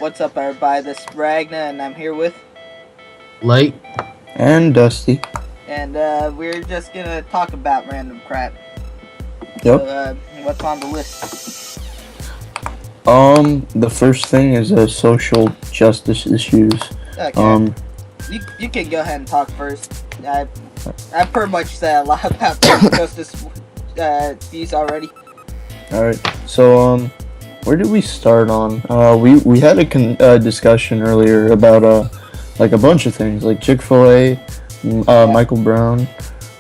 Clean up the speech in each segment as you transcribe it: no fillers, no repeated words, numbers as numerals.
What's up, everybody? This is Ragna, and I'm here with... Light. And Dusty. And we're just gonna talk about random crap. Yep. So, what's on the list? The first thing is social justice issues. Okay. You can go ahead and talk first. I pretty much said a lot about social justice views already. Alright, so, where did we start on? We had a discussion earlier about, like a bunch of things, like Chick-fil-A, Michael Brown,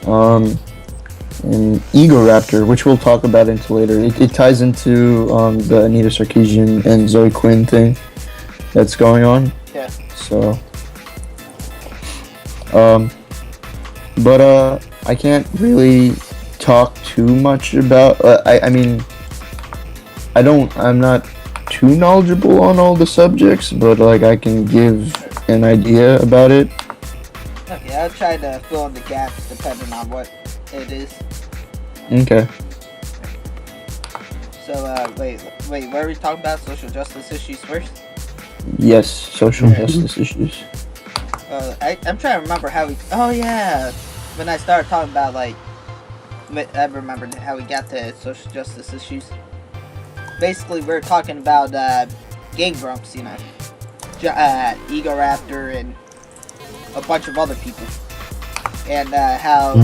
and Ego Raptor, which we'll talk about into later. It ties into, the Anita Sarkeesian and Zoe Quinn thing that's going on. Yeah. So, I can't really talk too much about, I'm not too knowledgeable on all the subjects, but like I can give an idea about it. Okay, I'll try to fill in the gaps depending on what it is. Okay. So, wait, what are we talking about? Social justice issues first? Yes, social justice issues. I'm trying to remember how we... Oh, yeah! When I started talking about, like... I remembered how we got to social justice issues. Basically, we're talking about, gang Grumps, you know. Ego Raptor and a bunch of other people. And, how...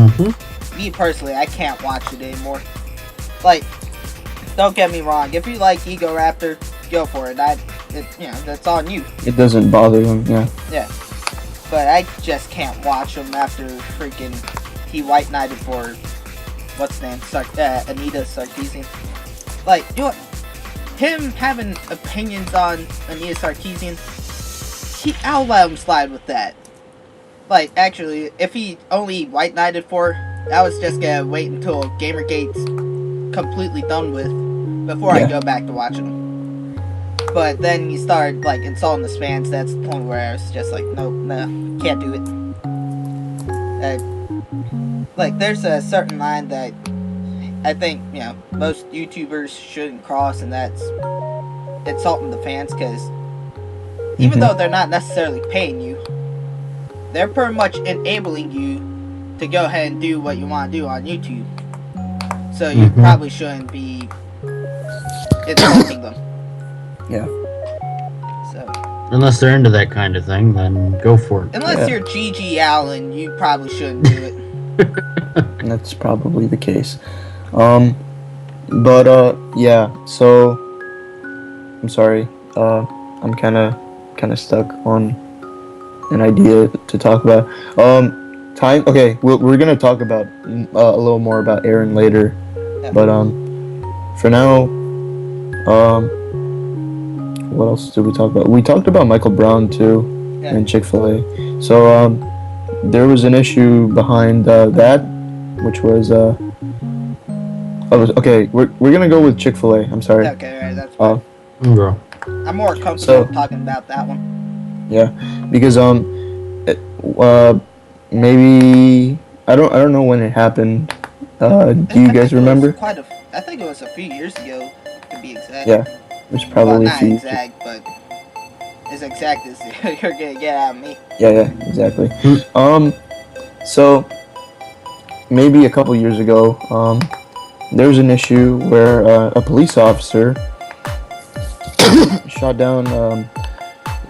Me, personally, I can't watch it anymore. Like, don't get me wrong. If you like Ego Raptor, go for it. That's on you. It doesn't bother them, yeah. Yeah. But I just can't watch him after freaking he white knighted for what's the name? Anita Sarkeesian. Like, you know what? Him having opinions on Anita Sarkeesian, I'll let him slide with that. Like, actually, if he only white knighted for her, I was just gonna wait until Gamergate's completely done with before I go back to watching him. But then you start, like, insulting the fans. That's the point where I was just like, no, can't do it. Like, there's a certain line that I think, you know, most YouTubers shouldn't cross, and that's insulting the fans, because even though they're not necessarily paying you, they're pretty much enabling you to go ahead and do what you want to do on YouTube. So you probably shouldn't be insulting them. Yeah. So, Unless they're into that kind of thing, then go for it. unless you're G.G. Allen, you probably shouldn't do it. That's probably the case. Yeah, so I'm sorry. I'm kinda stuck on an idea to talk about. Okay, we're gonna talk about a little more about Aaron later. Yeah. But for now, what else did we talk about? We talked about Michael Brown too, and Chick-fil-A. So there was an issue behind that, which was okay. We're gonna go with Chick-fil-A. I'm sorry. Okay, right, that's fine. Bro. I'm more comfortable talking about that one. Yeah, because maybe I don't know when it happened. Do you guys remember? I think it was a few years ago, to be exact. Yeah, it was probably a few. Not exact, but as exact as you're gonna get out of me. Yeah, exactly. So maybe a couple years ago, there was an issue where a police officer shot down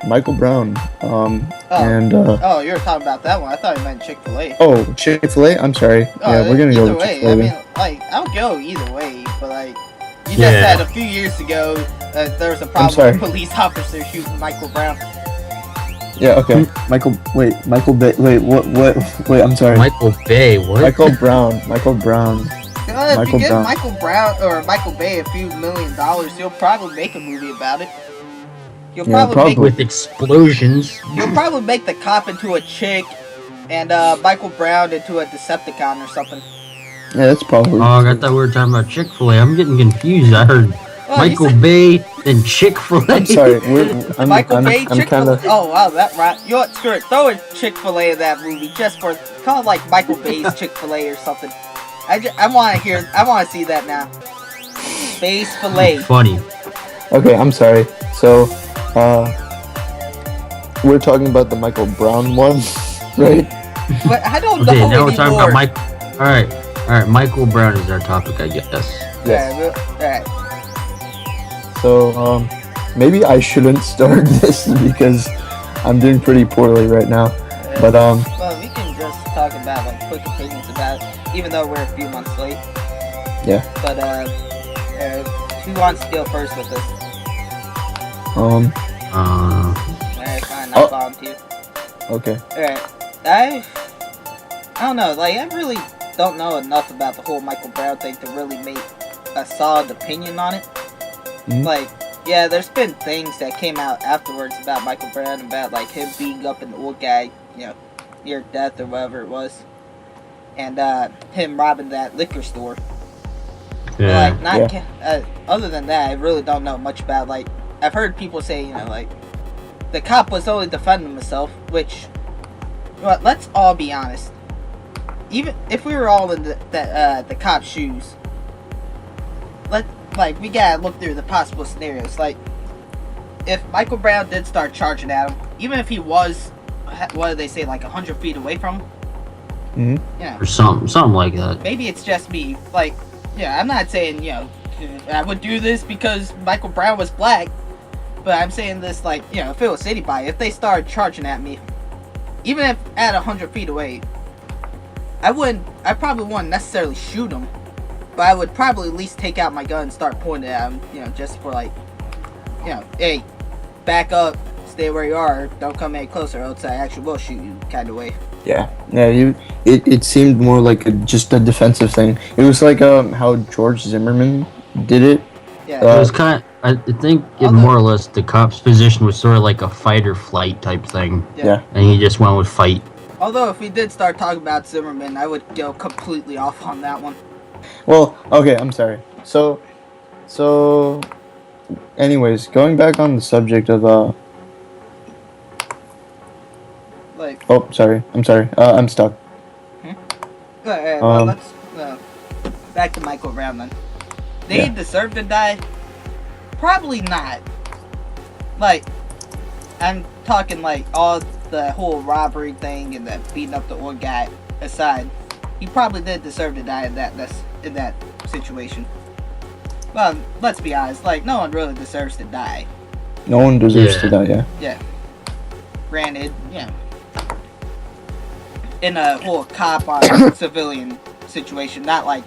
Michael Brown. Oh, you were talking about that one. I thought you meant Chick-fil-A. Oh, Chick-fil-A? I'm sorry. Yeah, we're gonna go with Chick-fil-A. I mean, like, I'll go either way, but like, you just said a few years ago that there was a problem with a police officer shooting Michael Brown. Yeah, okay. Michael Bay, wait, I'm sorry. Michael Bay, what? Michael Brown. If you give Michael Brown or Michael Bay a few $1 million, he'll probably make a movie about it. You'll probably make with explosions. You'll probably make the cop into a chick, and Michael Brown into a Decepticon or something. Yeah, that's probably. Oh, I thought we were talking about Chick-fil-A. I'm getting confused. I heard Michael Bay, then Chick-fil-A. I'm sorry. Michael Bay, Chick-fil-A. kinda... Oh wow, that right. You know what? Screw it. Throw a Chick-fil-A in that movie just for call it like Michael Bay's Chick-fil-A or something. I want to see that now. Space Filet. Funny. Okay, I'm sorry. So we're talking about the Michael Brown one, right? But I don't Okay, know now we're talking anymore. about Mike. All right. Michael Brown is our topic, I guess. Yes. Alright. So, maybe I shouldn't start this because I'm doing pretty poorly right now. But Well, we can just talk about like quick opinions about it, even though we're a few months late. Yeah. But who wants to go first with this? Alright, fine, I'll volunteer. Okay. Alright. I don't know, like I really don't know enough about the whole Michael Brown thing to really make a solid opinion on it. Mhm. Like, yeah, there's been things that came out afterwards about Michael Brown, about like him beating up an old guy, near death or whatever it was, and him robbing that liquor store. Yeah. But, like, other than that, I really don't know much about. Like, I've heard people say, like the cop was only defending himself, which, well, let's all be honest. Even if we were all in the cop's shoes, we gotta look through the possible scenarios. Like, if Michael Brown did start charging at him, even if he was, what do they say, like 100 feet away from him, Mhm. Or something like that. maybe it's just me. Like, I'm not saying, I would do this because Michael Brown was black, but I'm saying this, like, if it was anybody, if they started charging at me, even if at 100 feet away, I probably wouldn't necessarily shoot him, but I would probably at least take out my gun and start pointing at him, just for like, hey, back up, stay where you are, don't come any closer, else I actually will shoot you, kind of way. Yeah. It seemed more like just a defensive thing. It was like how George Zimmerman did it. Yeah. It was kind of, I think more or less the cop's position was sort of like a fight or flight type thing. Yeah. And he just went with fight. Although if we did start talking about Zimmerman, I would go completely off on that one. Well, okay, I'm sorry. So, anyways, going back on the subject of Like, oh, sorry, I'm sorry. I'm stuck. well, let's back to Michael Brown then. They Yeah. deserve to die? Probably not. Like, I'm talking like all the whole robbery thing and the beating up the old guy aside. He probably did deserve to die in that situation. Well, let's be honest. Like, no one really deserves to die. No one deserves to die. Yeah. Granted, in a whole cop on civilian situation, not like,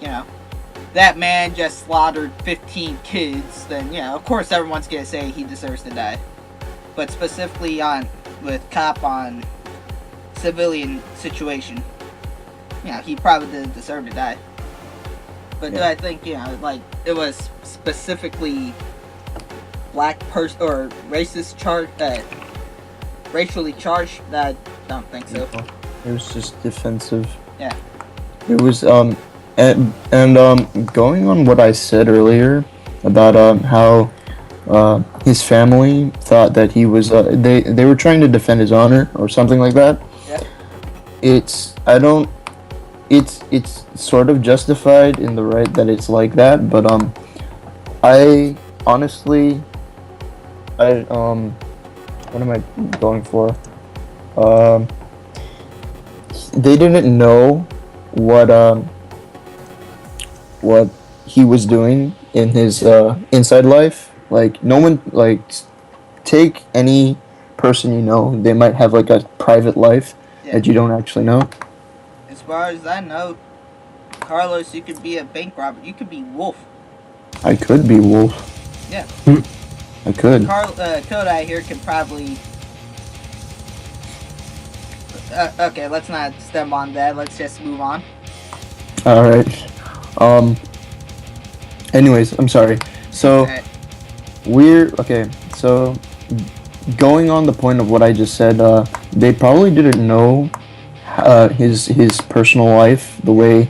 that man just slaughtered 15 kids, then, of course everyone's gonna say he deserves to die. But specifically with cop on civilian situation, he probably didn't deserve to die. But do I think, like, it was specifically black person or racist racially charged? I don't think so. It was just defensive. Yeah. It was and going on what I said earlier about how his family thought that he was they were trying to defend his honor or something like that. Yeah. It's sort of justified in the right that it's like that, but I honestly what am I going for? They didn't know what he was doing in his inside life. Like, no one, like, take any person you know, they might have like a private life that you don't actually know. As far as I know, Carlos, you could be a bank robber. You could be Wolf. I could be Wolf. Yeah. I could. Kodai here can probably... okay, let's not stem on that. Let's just move on. Alright. Anyways, I'm sorry. So, so, going on the point of what I just said, they probably didn't know his personal life, the way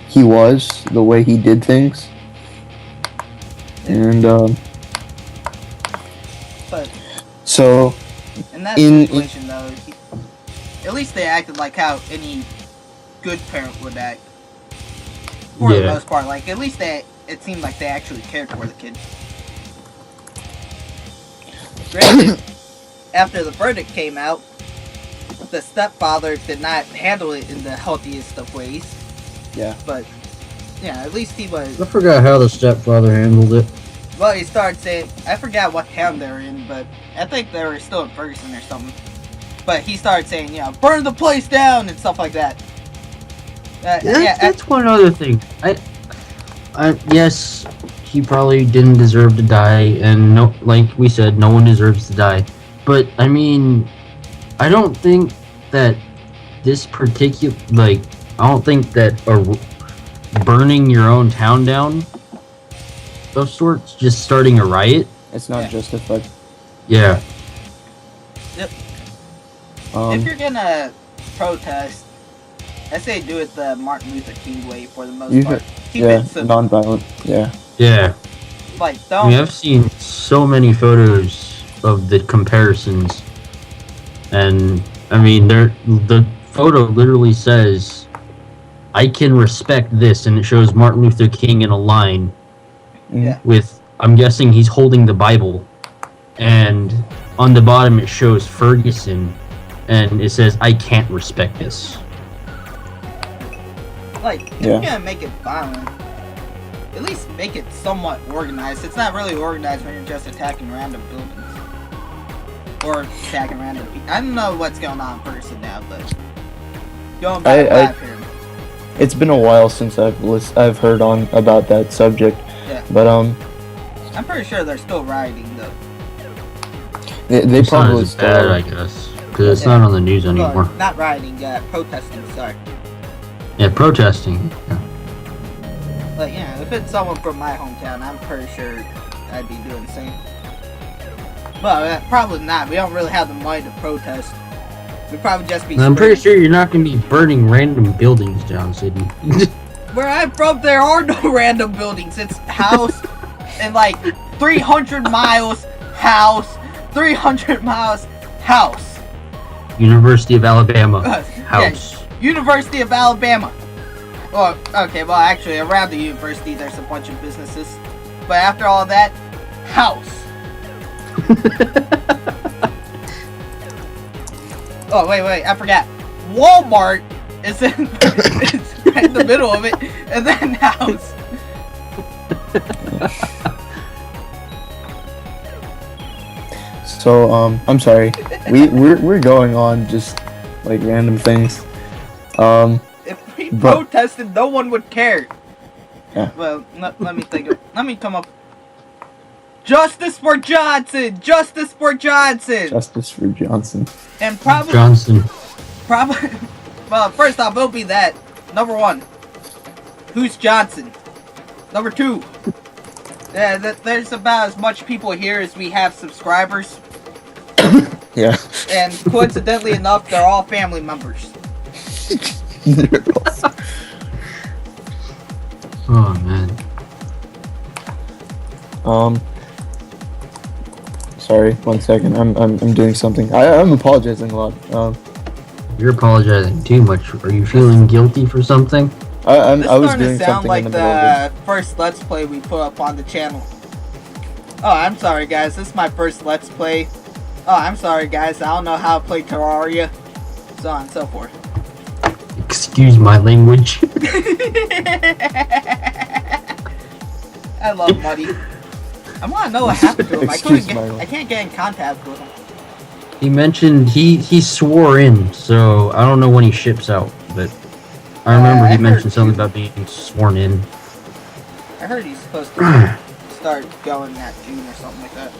he was, the way he did things. And, but so, in that situation, though, at least they acted like how any good parent would act. For the most part, like, at least it seemed like they actually cared for the kid. Granted, after the verdict came out, the stepfather did not handle it in the healthiest of ways. Yeah. But, yeah, at least he was... I forgot how the stepfather handled it. Well, he started saying... I forgot what town they were in, but I think they were still in Ferguson or something. But he started saying, you know, burn the place down and stuff like that. That's one other thing. Yes, he probably didn't deserve to die, and no, like we said, no one deserves to die. But I mean, I don't think that this particular, I don't think that burning your own town down of sorts, just starting a riot. It's not justified. Yeah. Yep. If you're gonna protest, I say do it the Martin Luther King way for the most part. Keep it simple. Non-violent. Yeah. Yeah. Don't. I mean, I've seen so many photos of the comparisons, and I mean, the photo literally says, "I can respect this," and it shows Martin Luther King in a line. Yeah. With, I'm guessing he's holding the Bible, and on the bottom it shows Ferguson, and it says, "I can't respect this." If you're gonna make it violent, at least make it somewhat organized. It's not really organized when you're just attacking random buildings. Or attacking random people. I don't know what's going on in person now, but going back here. It's been a while since I've heard on about that subject. Yeah. But I'm pretty sure they're still rioting though. They It's probably not as still bad, are. I guess, because it's not on the news anymore. Well, not rioting, protesting, sorry. Yeah, protesting. Yeah. But yeah, if it's someone from my hometown, I'm pretty sure I'd be doing the same. Well, probably not. We don't really have the money to protest. We'd probably just be... I'm pretty sure you're not going to be burning random buildings down, Sydney. Where I'm from, there are no random buildings. It's house and 300 miles, house, 300 miles, house. University of Alabama, house. Yeah, University of Alabama. Well, okay, well, actually, around the university, there's a bunch of businesses. But after all that, house. Oh, wait, I forgot. Walmart is it's right in the middle of it, and then house. So, I'm sorry. We're going on just random things. If we protested, no one would care. Yeah. Well, let me think. Let me come up. Justice for Johnson! Justice for Johnson! Justice for Johnson. And probably... Johnson. Probably... Well, first off, it'll be that. Number 1. Who's Johnson? Number 2. Yeah, there's about as much people here as we have subscribers. Yeah. And coincidentally enough, they're all family members. Oh, man. Sorry, 1 second. I'm doing something. I'm apologizing a lot. You're apologizing too much. Are you feeling guilty for something? I This was starting doing to sound something like in the middle of the first Let's Play we put up on the channel. Oh, I'm sorry guys, this is my first Let's Play. Oh, I'm sorry guys, I don't know how to play Terraria. So on and so forth. Excuse my language. I love Muddy. I want to know what happened to him. I can't get in contact with him. He mentioned he swore in, so I don't know when he ships out, but I remember he mentioned something about being sworn in. I heard he's supposed to start going that June or something like that.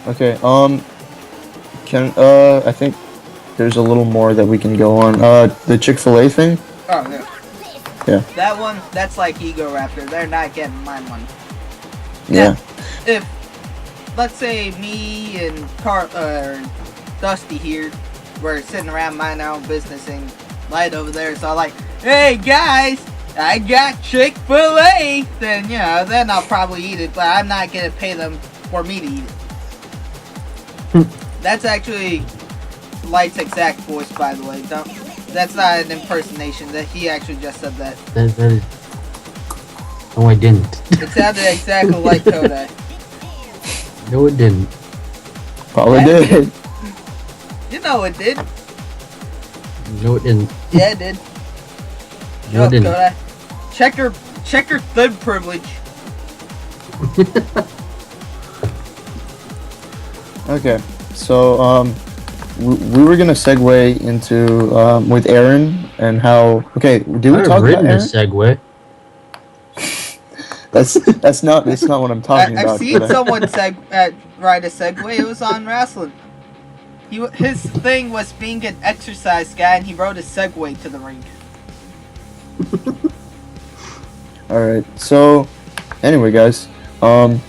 Okay, I think there's a little more that we can go on. The Chick-fil-A thing? Oh, yeah. Yeah. That one, that's like Ego Raptor. They're not getting my money. Yeah. If, let's say me and Dusty here, we're sitting around minding our own business and Light over there is all like, hey guys, I got Chick-fil-A, then, then I'll probably eat it, but I'm not gonna pay them for me to eat it. That's actually Light's exact voice, by the way. That's not an impersonation. That he actually just said that. That is... Oh, I didn't. It sounded exactly like Kodak. No, it didn't. Probably Yeah. did. You know it did. No, it didn't. Yeah, it did. No, it didn't. Kodak. Check your third privilege. Okay, so we were gonna segue into with Aaron and how. Okay, did we I've talk about written a Aaron? segue. That's not what I'm talking I've about. seen but someone ride a Segway. It was on wrestling. His thing was being an exercise guy, and he rode a Segway to the ring. All right. So, anyway, guys, so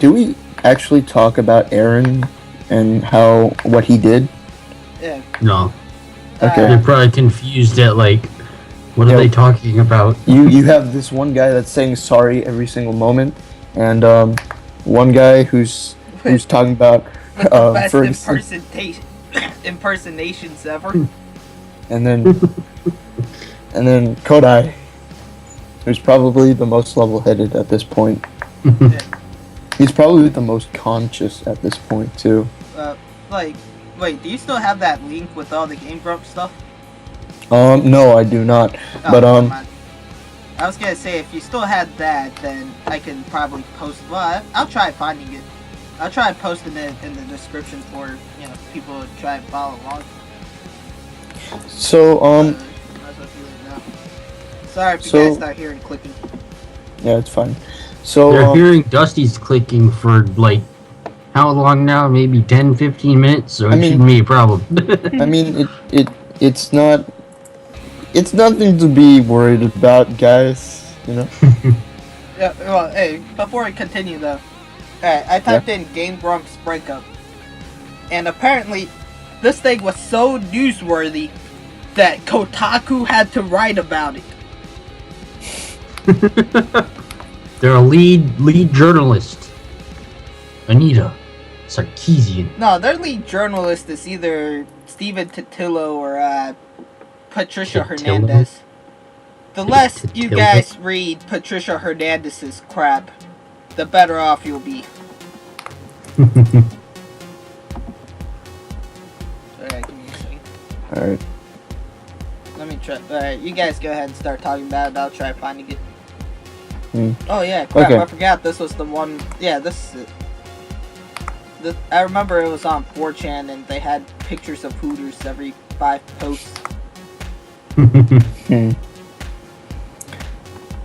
do we actually talk about Aaron and what he did? Yeah. No. Okay. They're probably confused at like, what are Yeah. they talking about? You have this one guy that's saying sorry every single moment, and one guy who's talking about With the best Ferguson, impersonations ever. and then Kodai, who's probably the most level-headed at this point. He's probably the most conscious at this point too. Wait, do you still have that link with all the Game Grumps stuff? No, I do not. Oh, But never mind. I was gonna say, if you still had that, then I can probably post. Well, I'll try finding it. I'll try posting it in the description for people to try and follow along. So Might as well do it now. Sorry if you guys start hearing clicking. yeah, it's fine. So They're hearing Dusty's clicking for like, how long now? Maybe 10, 15 minutes? So it shouldn't be a problem. I mean, it's not. It's nothing to be worried about, guys. You know. Yeah. Well, hey, before we continue though, alright, I typed in Game Grumps breakup, and apparently, this thing was so newsworthy that Kotaku had to write about it. They're a lead journalist, Anita Sarkeesian. No, their lead journalist is either Steven Totillo or Patricia Totillo? Hernandez. The less you Totillo? guys read Patricia Hernandez's crap, the better off you'll be. Alright, give me a second. All right. Let me try. Alright, you guys go ahead and start talking about it. I'll try finding it. Oh yeah, crap, Okay. I forgot this was the one. Yeah, this is it. I remember it was on 4chan and they had pictures of Hooters every 5 posts.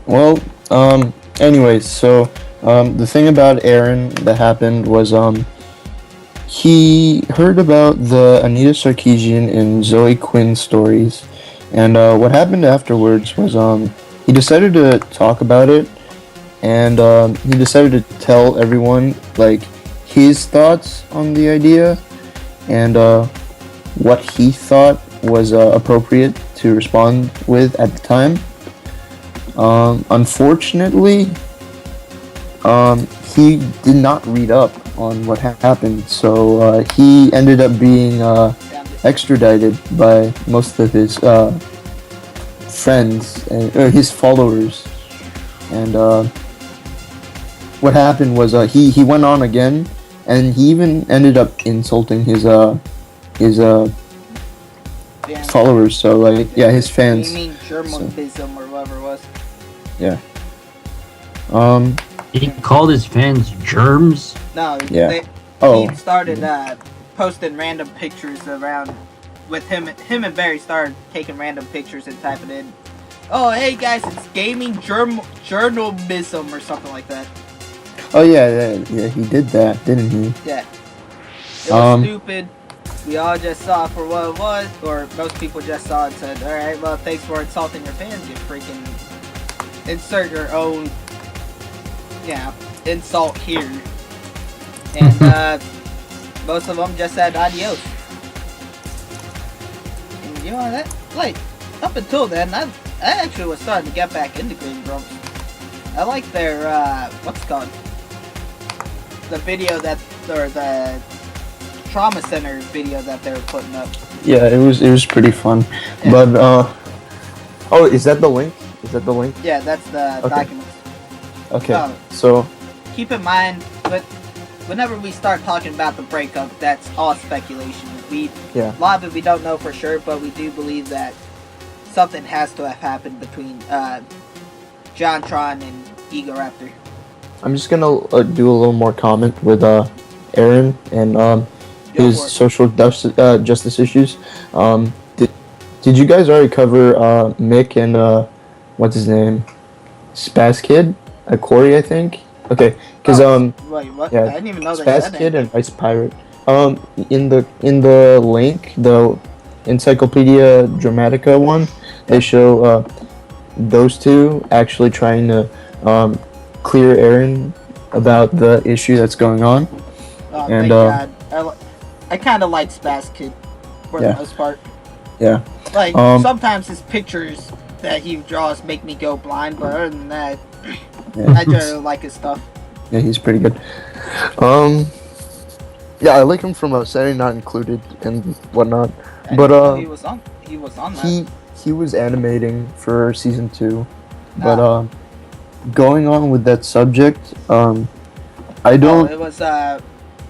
Well, anyways, so the thing about Aaron that happened was he heard about the Anita Sarkeesian and Zoe Quinn stories, and what happened afterwards was he decided to talk about it, and he decided to tell everyone like his thoughts on the idea and what he thought was appropriate to respond with at the time. Unfortunately, he did not read up on what happened, so he ended up being extradited by most of his friends or his followers. And what happened was he went on again, and he even ended up insulting his followers. So like, yeah, his fans. You mean Germanism or whatever it was? Yeah. He called his fans germs? No. Yeah. Oh. He started posting random pictures around with him. Him and Barry started taking random pictures and typing in, "Oh, hey guys, it's gaming journalism" or something like that. Oh yeah, he did that, didn't he? Yeah. It was stupid. We all just saw it for what it was, or most people just saw it and said, "Alright, well, thanks for insulting your fans, you freaking insert your own, insult here." And, most of them just said adios. And you know, that, like, up until then, I actually was starting to get back into Game Grumps. I like their, what's it called? The video or the Trauma Center video that they were putting up. Yeah, it was pretty fun. Yeah. But oh, is that the link? Is that the link? Yeah, that's the Okay. documents. Okay. Oh. So Keep in mind, but whenever we start talking about the breakup, that's all speculation. Yeah. A lot of it we don't know for sure, but we do believe that something has to have happened between JonTron and Egoraptor. I'm just gonna do a little more comment with Aaron and his social justice issues. Did you guys already cover Mick and what's his name, Spaz Kid, Corey, I think? Okay, because wait, what? yeah, I didn't even know they Spaz said Kid that. and Ice Pirate. In the link, the Encyclopedia Dramatica one, they show those two actually trying to clear Aaron about the issue that's going on. Oh, and thank God. I kind of like Spaz Kid for the most part. Yeah. Like, sometimes his pictures that he draws make me go blind, but other than that, I generally like his stuff. Yeah, he's pretty good. Yeah, I like him from Saturday Not Included and whatnot. I But didn't know he was on that. he was animating for season 2. But going on with that subject, I don't. It was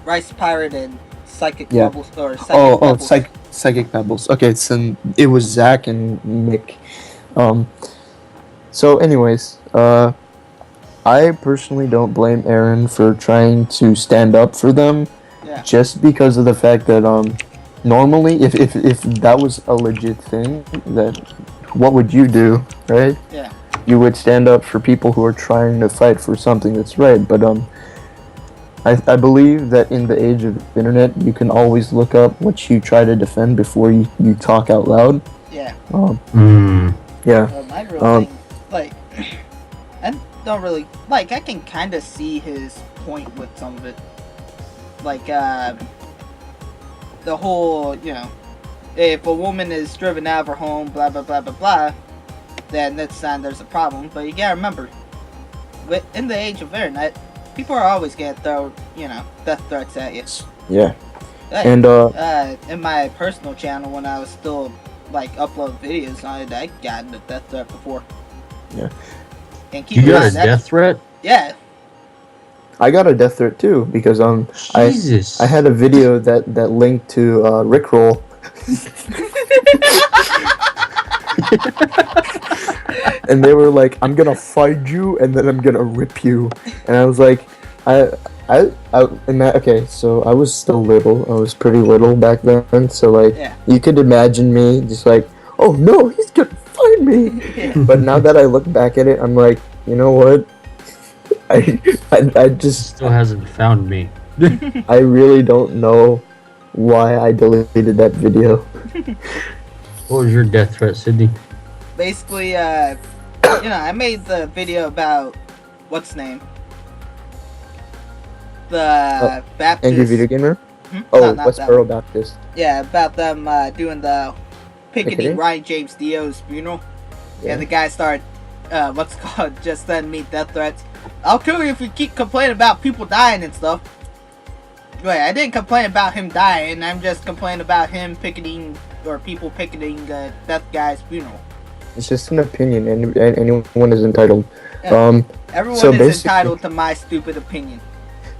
Rice Pirate and Psychic Yeah. Bubbles or Psychic Bubbles. Psychic Pebbles. Okay, so it was Zach and Mick. So anyways, I personally don't blame Aaron for trying to stand up for them. Yeah. Just because of the fact that normally if that was a legit thing, that what would you do, right? Yeah. You would stand up for people who are trying to fight for something that's right. But I believe that in the age of the internet, you can always look up what you try to defend before you talk out loud. Yeah. Yeah. My real thing, like, I don't really like. I can kind of see his point with some of it, like the whole, if a woman is driven out of her home, blah blah blah blah blah, then that's time there's a problem. But you gotta remember, in the age of internet, people are always gonna throw, death threats at you. Yeah. Like, And in my personal channel, when I was still upload videos on it, I gotten a death threat before. Yeah. And keep You in got a mind, death threat? Yeah. I got a death threat too because Jesus. I had a video that linked to Rickroll. And they were like, "I'm gonna find you, and then I'm gonna rip you." And I was like, okay, so I was still little. I was pretty little back then. So you could imagine me just like, "Oh no, he's gonna find me." Yeah. But now that I look back at it, I'm like, you know what? I just Still hasn't found me. I really don't know why I deleted that video. What was your death threat, Sydney? Basically, I made the video about what's his name, the Baptist. Angry Video Gamer? Hmm? Oh, No, not that Westboro one. Baptist. Yeah, about them doing the picketing Picketing? Ryan James Dio's funeral. Yeah. And the guy started, just sending me death threats. I'll kill you if you keep complaining about people dying and stuff. Wait, I didn't complain about him dying. I'm just complaining about him picketing, or people picketing that guy's funeral. It's just an opinion, and anyone is entitled. Yeah. Everyone so is basically- entitled to my stupid opinion.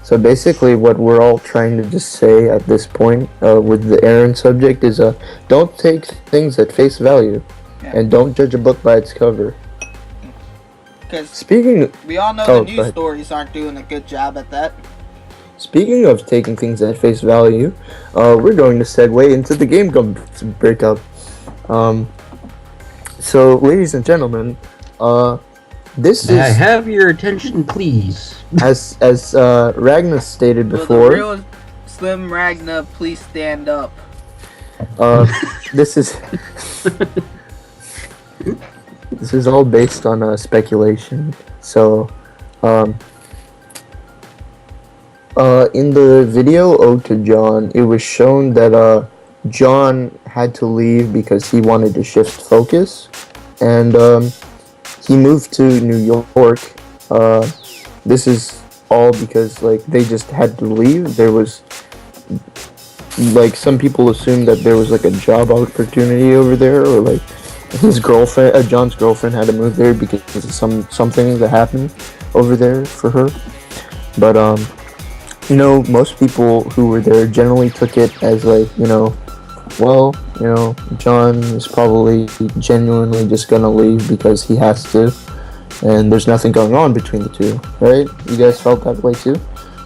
So basically, what we're all trying to just say at this point with the Aaron subject is, don't take things at face value, Yeah. and don't judge a book by its cover. Because Speaking we all know Oh, the go news ahead. stories aren't doing a good job at that. Speaking of taking things at face value, we're going to segue into the Game Grumps breakup. So, ladies and gentlemen, this May I is, have your attention, please? as Ragna stated Will the before, real Slim Ragna please stand up? this is this is all based on speculation. So, in the video Ode to John, it was shown that John had to leave because he wanted to shift focus, and he moved to New York. This is all because they just had to leave. There was some people assumed that there was a job opportunity over there, or his girlfriend, John's girlfriend, had to move there because of something that happened over there for her. But most people who were there generally took it as like, well, John is probably genuinely just gonna leave because he has to, and there's nothing going on between the two, right? You guys felt that way too?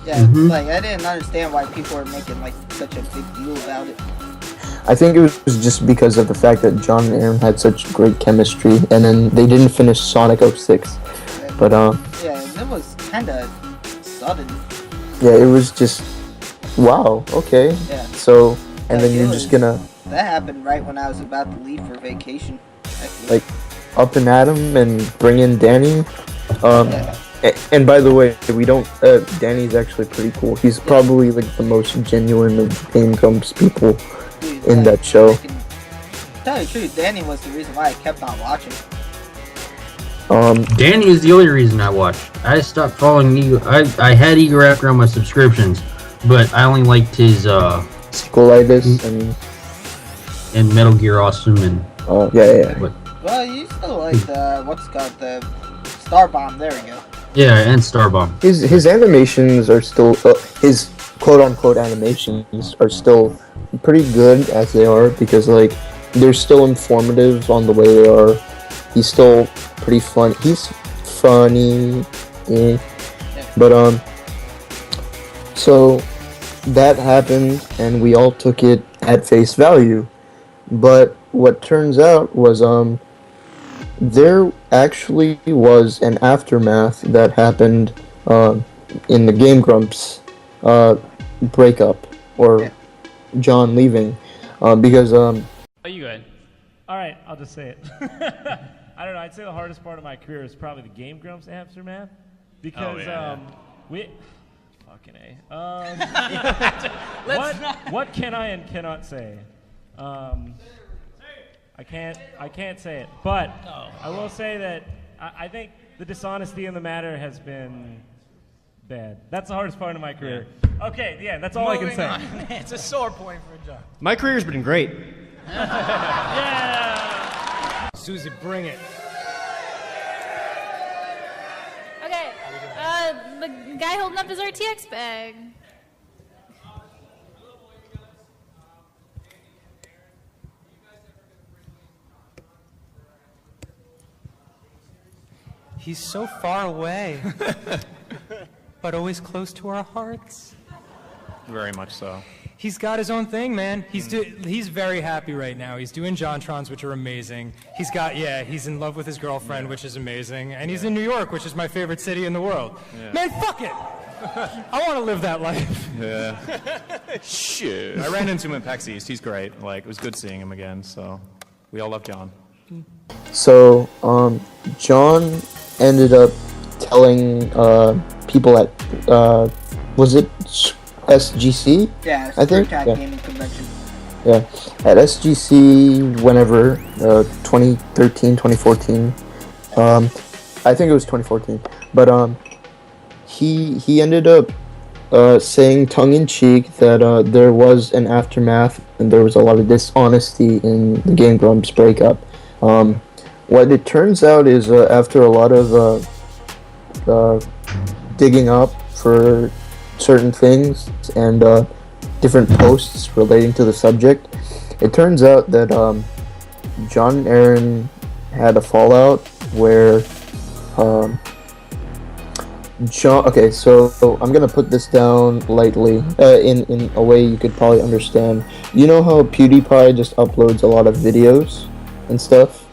Yeah, like I didn't understand why people were making like such a big deal about it. I think it was just because of the fact that John and Aaron had such great chemistry, and then they didn't finish Sonic 06. But yeah, and it was kind of sudden. Yeah, it was just wow. Okay. Yeah. So, and then you're just gonna that happened right when I was about to leave for vacation. Like up and at 'em and bring in Danny. Yeah. And by the way, we don't. Danny's actually pretty cool. He's probably like the most genuine of Game Grumps people in that show. To tell you the truth, Danny was the reason why I kept on watching. Danny is the only reason I watched. I stopped following Eagle. I had Eagle Raptor on my subscriptions, but I only liked his Sequelitis and Metal Gear Awesome and yeah. But, well, you still like the what's it called, the Star Bomb. There we go. yeah, and Starbomb. His animations are still his quote unquote animations are still pretty good as they are, because like they're still informative on the way they are. He's still pretty fun. He's funny, but so that happened, and we all took it at face value. But what turns out was there actually was an aftermath that happened in the Game Grumps breakup, or John leaving, because Oh, you go ahead. All right, I'll just say it. I don't know. I'd say the hardest part of my career is probably the Game Grumps aftermath, because we fucking A. What can I and cannot say? I can't say it, but I will say that I think the dishonesty in the matter has been bad. That's the hardest part of my career. Yeah. Okay, yeah, that's all I can say. It's a sore point for John. My career's been great. Yeah. Susie, bring it. Okay, the guy holding up his RTX bag. He's so far away, but always close to our hearts. Very much so. He's got his own thing, man. He's very happy right now. He's doing JonTrons, which are amazing. He's in love with his girlfriend, which is amazing. And he's in New York, which is my favorite city in the world. Yeah. Man, fuck it! I want to live that life. Yeah. Shit. I ran into him at PAX East. He's great. Like, it was good seeing him again, so we all love John. So, John ended up telling people at, was it SGC? Yeah, I think. Gaming Convention. Yeah, at SGC whenever, 2013, 2014. I think it was 2014. But he ended up saying tongue-in-cheek that there was an aftermath and there was a lot of dishonesty in the Game Grumps breakup. What it turns out is after a lot of digging up for certain things and different posts relating to the subject, it turns out that John and Aaron had a fallout where John. Okay, so I'm gonna put this down lightly in a way you could probably understand. You know how PewDiePie just uploads a lot of videos and stuff?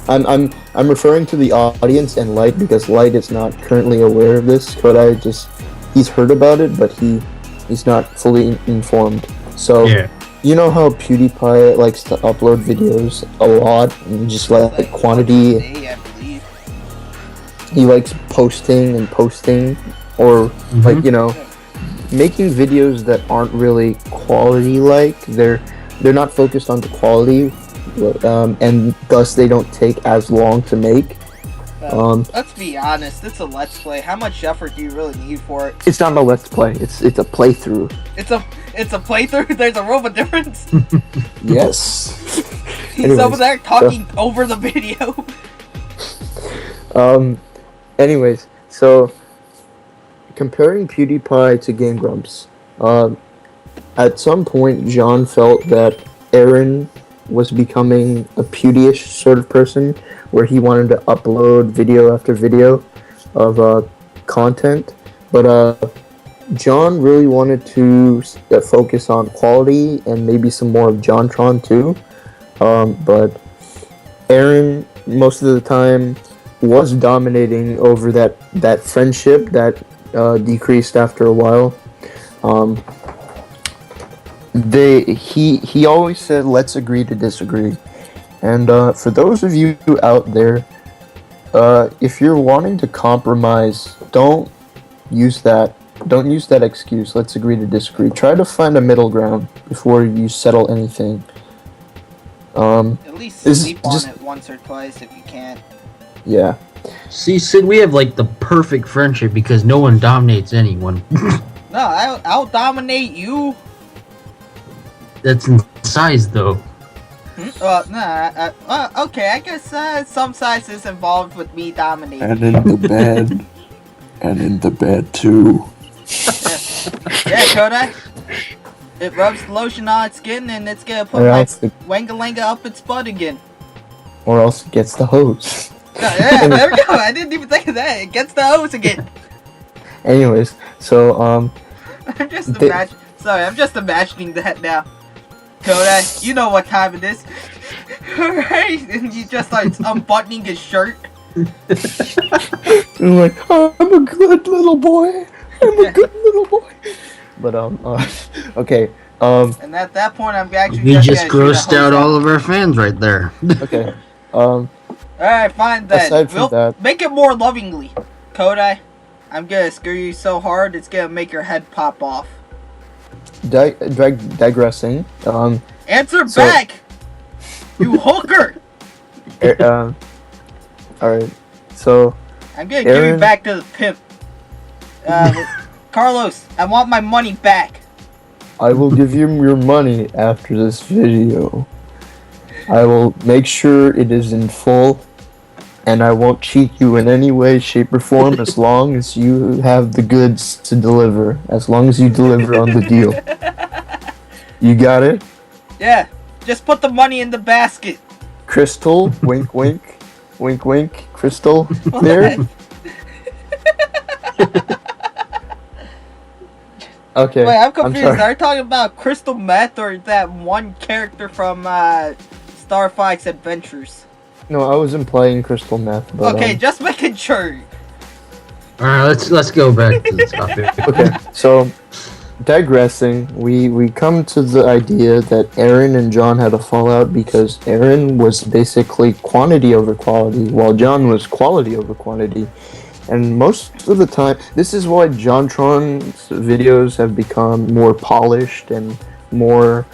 I'm referring to the audience and Light, because Light is not currently aware of this, but he's heard about it, but he's not fully informed. So you know how PewDiePie likes to upload videos a lot and just like quantity. I believe. He likes posting, or like making videos that aren't really quality. Like they're not focused on the quality. And thus they don't take as long to make. Let's be honest, it's a Let's Play. How much effort do you really need for it? It's not a Let's Play. It's a playthrough. It's a playthrough. There's a real difference. Yes. He's over there talking over the video. Anyways, so comparing PewDiePie to Game Grumps, at some point, John felt that Aaron was becoming a Pewdie-ish sort of person, where he wanted to upload video after video of content, but John really wanted to focus on quality and maybe some more of JonTron too. But Aaron, most of the time, was dominating over that friendship that decreased after a while. He always said, "Let's agree to disagree." And for those of you out there, if you're wanting to compromise, don't use that excuse. Let's agree to disagree. Try to find a middle ground before you settle anything. At least sleep on it once or twice if you can't. Yeah. See, Sid, we have like the perfect friendship because no one dominates anyone. No, I'll dominate you. That's in size, though. Okay, I guess some size is involved with me dominating. And in the bed. And in the bed, too. Yeah, Kodak. It rubs lotion on its skin and it's gonna put Wangalanga up its butt again. Or else it gets the hose. Yeah, there we go. I didn't even think of that. It gets the hose again. Anyways, so, I'm just imagining that now. Kodak, you know what time it is. Alright, and he just starts unbuttoning his shirt. I'm like, oh, I'm a good little boy. I'm a good little boy. But, okay, And at that point, I'm actually You just grossed out all of our fans right there. okay, Alright, fine then. Aside from that, make it more lovingly. Kodak, I'm gonna screw you so hard, it's gonna make your head pop off. digressing, Answer back! You hooker! alright, so, I'm gonna give you back to the pimp. Carlos, I want my money back. I will give you your money after this video. I will make sure it is in full, and I won't cheat you in any way, shape, or form as long as you have the goods to deliver. As long as you deliver on the deal. You got it? Yeah, just put the money in the basket. Crystal, wink, wink. Wink, wink. Crystal, there? Okay. Wait, I'm confused. Are you talking about Crystal Meth or that one character from Star Fox Adventures? No, I was implying crystal meth. But, okay, just making sure. Alright, let's go back to the topic. Okay, so digressing, we come to the idea that Aaron and John had a fallout because Aaron was basically quantity over quality, while John was quality over quantity. And most of the time, this is why JonTron's videos have become more polished and more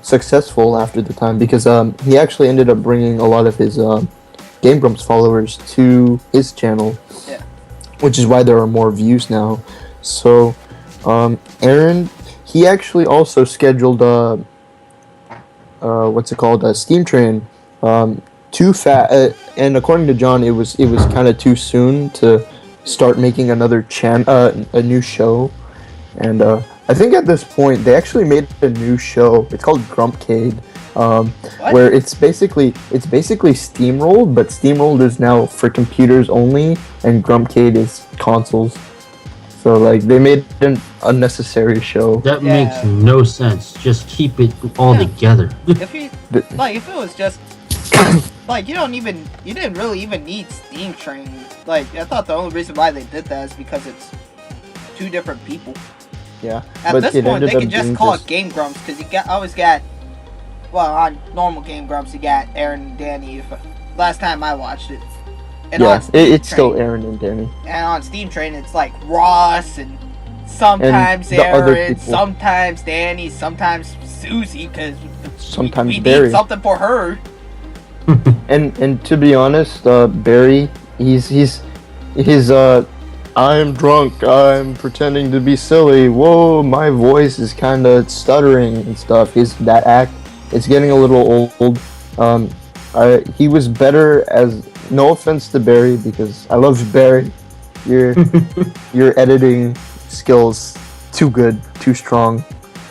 successful after the time, because he actually ended up bringing a lot of his Game Grumps followers to his channel, yeah. Which is why there are more views now. So Aaron, he actually also scheduled what's it called, a Steam Train, too fast, and according to John, it was kind of too soon to start making another a new show, and I think at this point they actually made a new show. It's called Grumpcade, where it's basically Steamrolled, but Steamrolled is now for computers only, and Grumpcade is consoles. So like they made an unnecessary show. That makes no sense. Just keep it all together. If it was just like you didn't really even need Steam Train. Like I thought the only reason why they did that is because it's two different people. Yeah. At this point, they can just call it Game Grumps because always got. Well, on normal Game Grumps, you got Aaron and Danny. Last time I watched it. And yeah, it's still Aaron and Danny. And on Steam Train, it's like Ross and sometimes and Aaron, sometimes Danny, sometimes Susie, because sometimes we Barry. need something for her. and to be honest, Barry, he's I'm drunk. I'm pretending to be silly. Whoa, my voice is kind of stuttering and stuff. That act, it's getting a little old. He was better as. No offense to Barry, because I love Barry. your editing skills too good, too strong.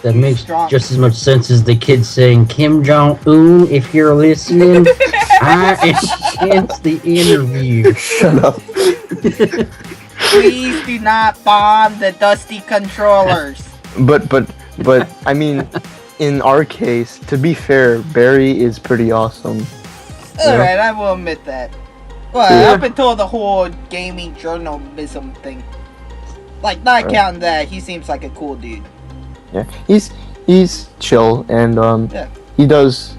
That makes Strong. just as much sense as the kid saying, Kim Jong-un, if you're listening, I enhance the interview. Shut up. Please do not bomb the dusty controllers. But I mean, in our case, to be fair, Barry is pretty awesome. Alright, I will admit that. Well, Yeah. up until the whole gaming journalism thing. Like, not Right. counting that, he seems like a cool dude. Yeah, he's chill and Yeah. he does,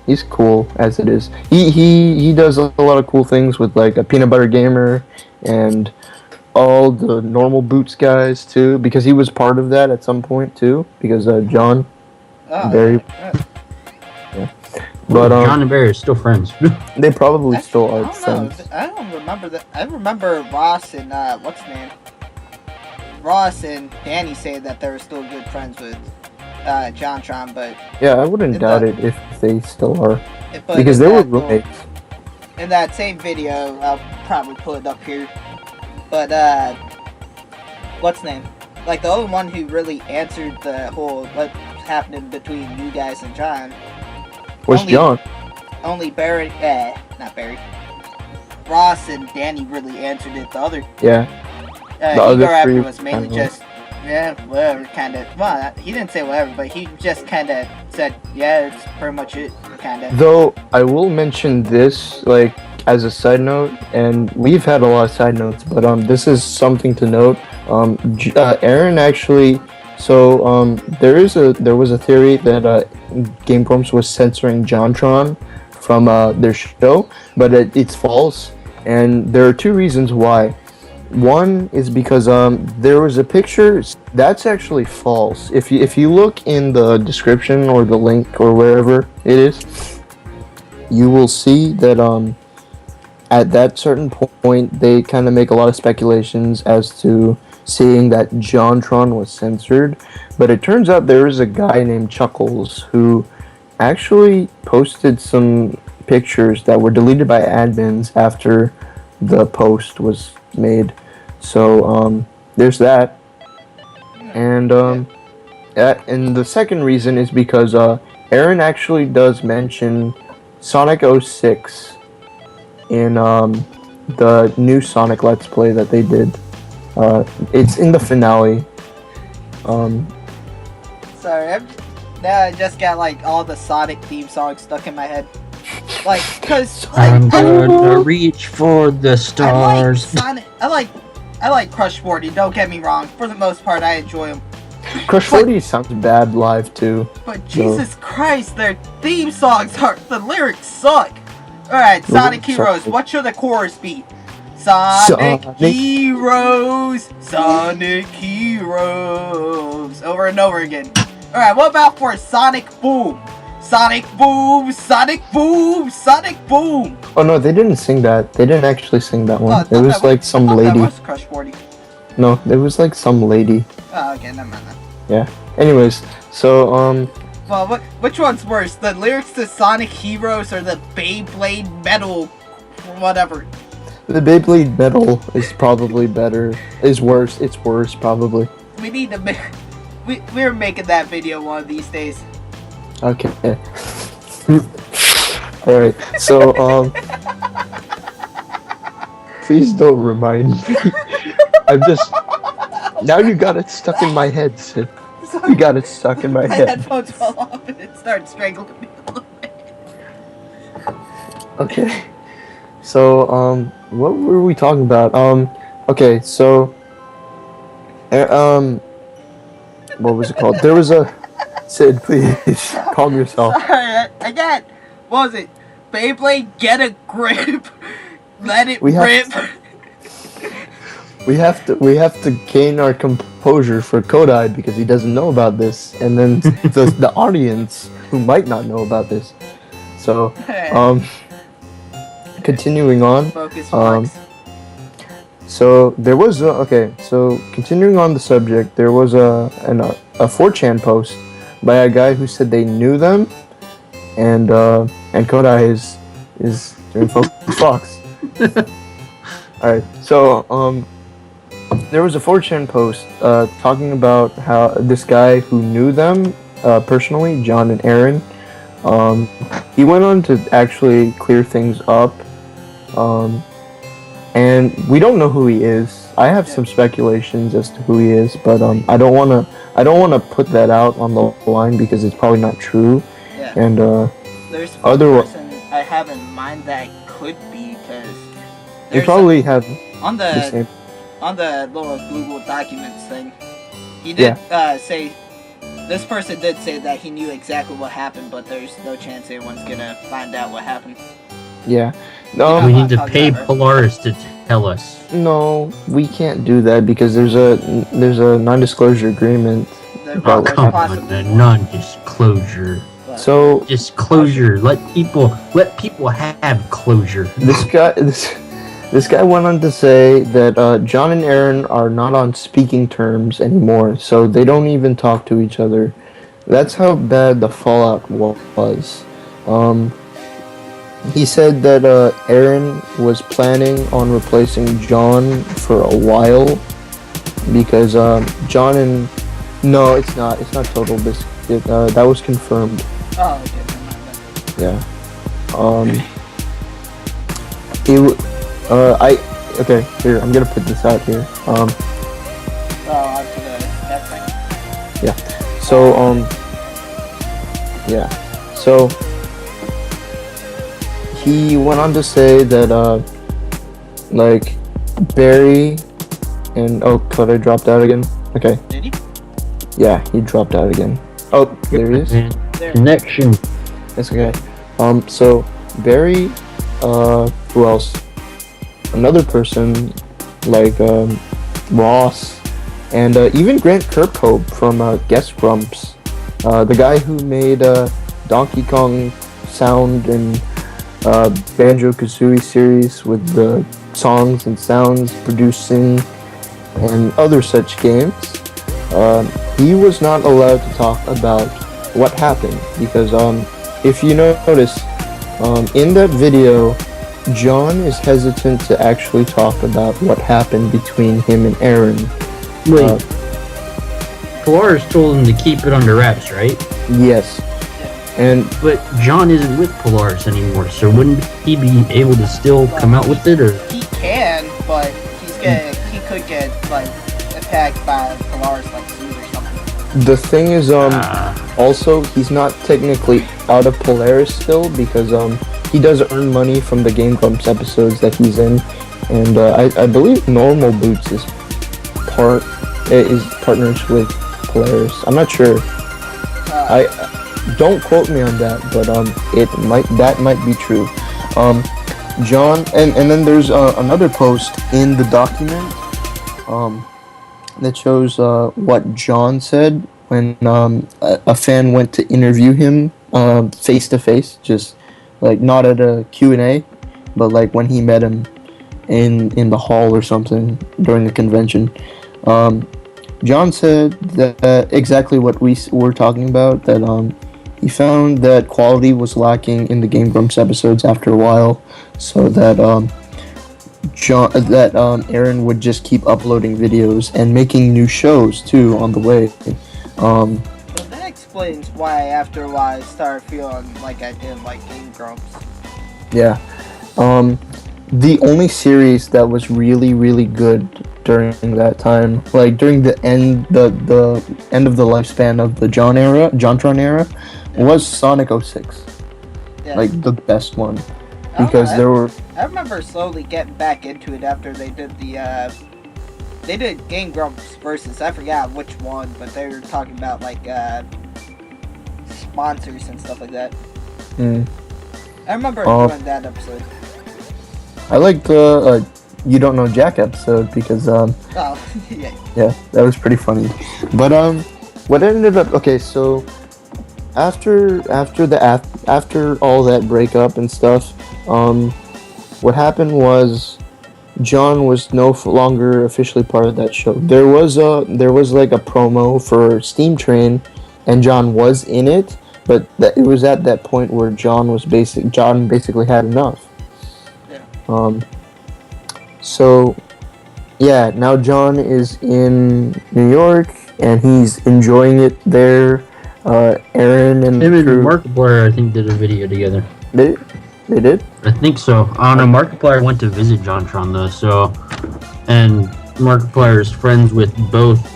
he's cool as it is. He does a lot of cool things with like a peanut butter gamer and all the normal boots guys too, because he was part of that at some point too, because John Oh, Barry. yeah. But John and Barry are still friends. they probably still I are don't friends. know. I don't remember that. I remember Ross and what's his name? Ross and Danny say that they were still good friends with JonTron, but Yeah, I wouldn't It doubt does- it if they still are, but because in they were that little- roommates. in that same video, I'll probably put it up here. But what's his name? Like the only one who really answered the whole what's happening between you guys and John. Was Only- John? Only Barry, not Barry. Ross and Danny really answered it. The other Yeah. The other Igor Rapper three was mainly kinda- just, yeah, whatever, kind of. Well, he didn't say whatever, but he just kind of said, yeah, it's pretty much it, kind of. Though I will mention this, like as a side note, and we've had a lot of side notes, but this is something to note. Aaron actually, so there was a theory that Game Grumps was censoring JonTron from their show, but it's false, and there are two reasons why. One is because there was a picture that's actually false. If you look in the description or the link or wherever it is, you will see that at that certain point they kind of make a lot of speculations as to seeing that JonTron was censored, but it turns out there is a guy named Chuckles who actually posted some pictures that were deleted by admins after the post was made. So there's that, and and the second reason is because Aaron actually does mention Sonic 06 in the new Sonic Let's Play that they did. It's in the finale. Sorry, now I just got like all the Sonic theme songs stuck in my head. Like, cause I'm like, I gonna reach for the like stars. Sonic. I like Crush 40. Don't get me wrong. For the most part, I enjoy them. Crush 40 sounds bad live too. But Jesus Christ, their theme songs are the lyrics suck. All right, Sonic lyrics Heroes. suck. What should the chorus be? Sonic Sonic. Heroes, Sonic Heroes, over and over again. All right, what about for Sonic Boom? Sonic Boom, Sonic Boom, Sonic Boom. Oh no, they didn't sing that. They didn't actually sing that Oh, I one. thought It was that like some I thought lady. That was Crush 40. No, it was like some lady. Oh, okay, never mind that. Yeah. Anyways, so Well, which one's worse, the lyrics to Sonic Heroes or the Beyblade Metal, whatever? the Beyblade Metal is probably better. Is worse. It's worse probably. We need to make. We're making that video one of these days. Okay. All right. So please don't remind me. I'm just now you got it stuck in my head, Sid. You got it stuck in my My head. headphones fell off and it started strangling me a little bit. Okay. So what were we talking about? Okay. So what was it called? There was a Sid. Please calm yourself. Sorry, again. What was it? Beyblade, get a grip. Let it We have- rip. We have to gain our composure for Kodai because he doesn't know about this, and then the audience who might not know about this. So continuing on. Focus, um, flex. So there was so continuing on the subject, there was a 4chan post by a guy who said they knew them, and Kodai is doing Focus Fox. All right, so there was a 4chan post talking about how this guy who knew them personally, John and Aaron, he went on to actually clear things up, and we don't know who he is. I have some speculations as to who he is, but I don't wanna put that out on the line because it's probably not true. Yeah. And there's one person I have in mind that could be, because they probably have on the little Google Documents thing. He did say, this person did say that he knew exactly what happened, but there's no chance anyone's gonna find out what happened. Yeah. We need to pay Polaris to tell us. No, we can't do that because there's a non-disclosure agreement. Oh, come on, the non-disclosure. So disclosure. Let people have closure. This guy went on to say that John and Aaron are not on speaking terms anymore, so they don't even talk to each other. That's how bad the fallout was. He said that Aaron was planning on replacing John for a while because John and it's not total biscuit. That was confirmed. Oh, okay. Yeah. Here, I'm gonna put this out here. Onto that thing. Yeah. So he went on to say that like Barry and could I dropped out again? Okay. Did he? Yeah, he dropped out again. Oh, there he is. Connection. That's okay. So Barry, who else? Another person like Ross, and even Grant Kirkhope from Guess Grumps, the guy who made Donkey Kong Sound and Banjo-Kazooie series with the songs and sounds producing and other such games. He was not allowed to talk about what happened because if you notice in that video, John is hesitant to actually talk about what happened between him and Aaron. Wait, Polaris told him to keep it under wraps, right? Yes. But John isn't with Polaris anymore, so wouldn't he be able to still come out with it, or? He can, but he could get like attacked by Polaris like Zoom or something. The thing is, also he's not technically out of Polaris still because he does earn money from the Game Grumps episodes that he's in, and I believe Normal Boots is partners with Polaris. I'm not sure. I don't quote me on that, but that might be true. John, and then there's another post in the document that shows what John said when a fan went to interview him face to face, just like not at a Q&A, but like when he met him in the hall or something during the convention. John said that exactly what we were talking about, that he found that quality was lacking in the Game Grumps episodes after a while, so that Aaron would just keep uploading videos and making new shows too on the way. So that explains why after a while I started feeling like I didn't like Game Grumps. Yeah. The only series that was really, really good during that time, like during the end of the lifespan of the JonTron era, was Sonic 06. Yeah. Like the best one. Because there were... I remember slowly getting back into it after they did they did Game Grumps versus, I forgot which one, but they were talking about like sponsors and stuff like that. I remember enjoying that episode. I liked the You Don't Know Jack episode because yeah, that was pretty funny. But what ended up so after all that breakup and stuff, what happened was John was no longer officially part of that show. There was like a promo for Steam Train, and John was in it, but it was at that point where John basically had enough. Yeah. So Yeah, now John is in New York and he's enjoying it there. Aaron and Him the and crew. Markiplier, I think, did a video together. They did? I think so. I don't know. Markiplier went to visit JonTron though, so, and Markiplier is friends with both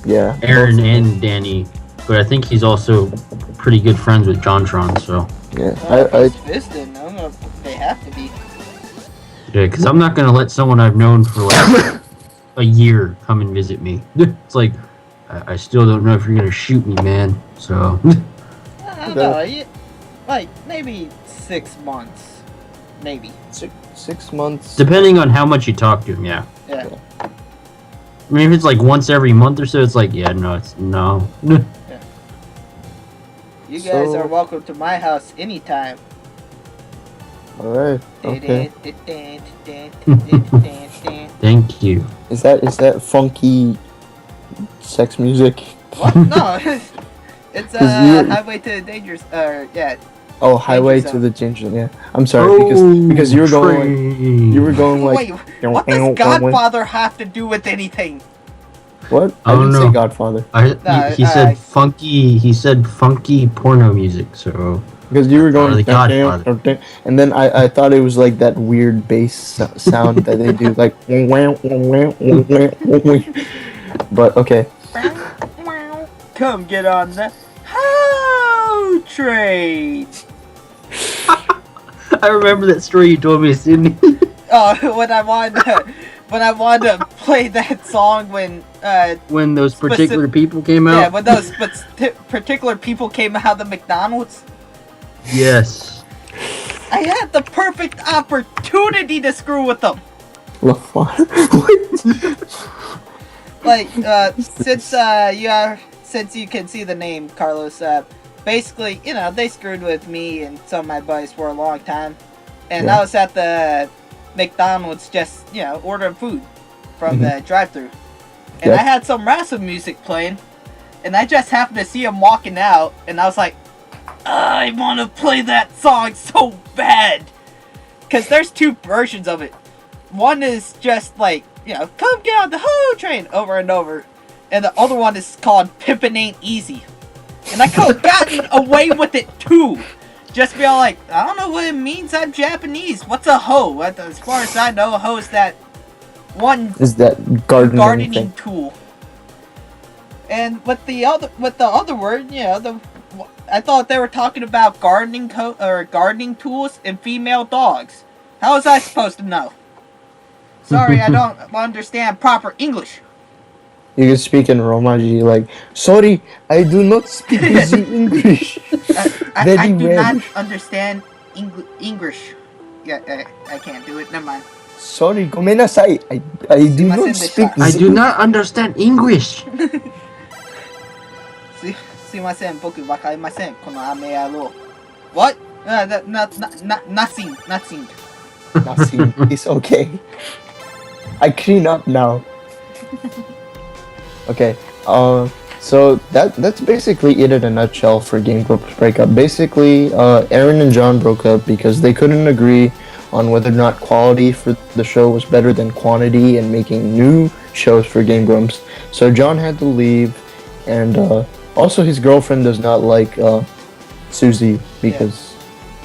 Yeah. Aaron and Danny, but I think he's also pretty good friends with JonTron. So Yeah. He's visiting. I don't know if they have to be. yeah, because I'm not gonna let someone I've known for like a year come and visit me. It's like I still don't know if you're gonna shoot me, man. So I don't know. Like maybe 6 months, maybe. 6 months. depending on how much you talk to him, yeah. Yeah. I mean, if it's like once every month or so, it's like, yeah, no, it's no. You guys So- are welcome to my house anytime. All right. Okay. Thank you. Is that funky sex music? What? No, it's 'Cause you- Highway to the Dangerous. Yeah. Oh, Highway Danger to the Danger. Yeah. I'm sorry because you were going like, you were going like Wait, what does Godfather have to do with anything? What? I I don't didn't say know. Godfather No, He said funky. He said funky porno music. So because you were going the Godfather. and then I thought it was like that weird bass sound that they do like but okay. Come get on the hoe train. I remember that story you told me, Sydney. Oh, when I wanted to play that song when When those particular people came yeah, out. when those particular people came out of the McDonald's, Yes. I had the perfect opportunity to screw with them. What? Like, since you can see the name Carlos, basically, you know, they screwed with me and some of my buddies for a long time, and Yeah. I was at the McDonald's just, you know, ordering food from the drive-thru, and Yeah. I had some wrestling music playing, and I just happened to see him walking out, and I was like, I want to play that song so bad, because there's two versions of it. One is just like, you know, come get on the hoe train over and over. And the other one is called Pimpin' Ain't Easy. And I could have gotten away with it too. Just be all like, I don't know what it means, I'm Japanese. What's a hoe? As far as I know, a hoe is that one Is that gardening thing? tool. And with the other word, you know, I thought they were talking about gardening tools and female dogs. How was I supposed to know? Sorry, I don't understand proper English. You can speak in Romaji like, sorry, I do not speak easy English. I Very do well. not understand English. Yeah, I can't do it. Never mind. Sorry, gomenasai. I do not speak. I do not understand English. すいません、僕わかりません。この雨野郎。What? Nothing. Nothing. It's okay. I clean up now. Okay. So that's basically it in a nutshell for Game Grumps breakup. Basically, Aaron and John broke up because they couldn't agree on whether or not quality for the show was better than quantity and making new shows for Game Grumps. So John had to leave, and also his girlfriend does not like Susie because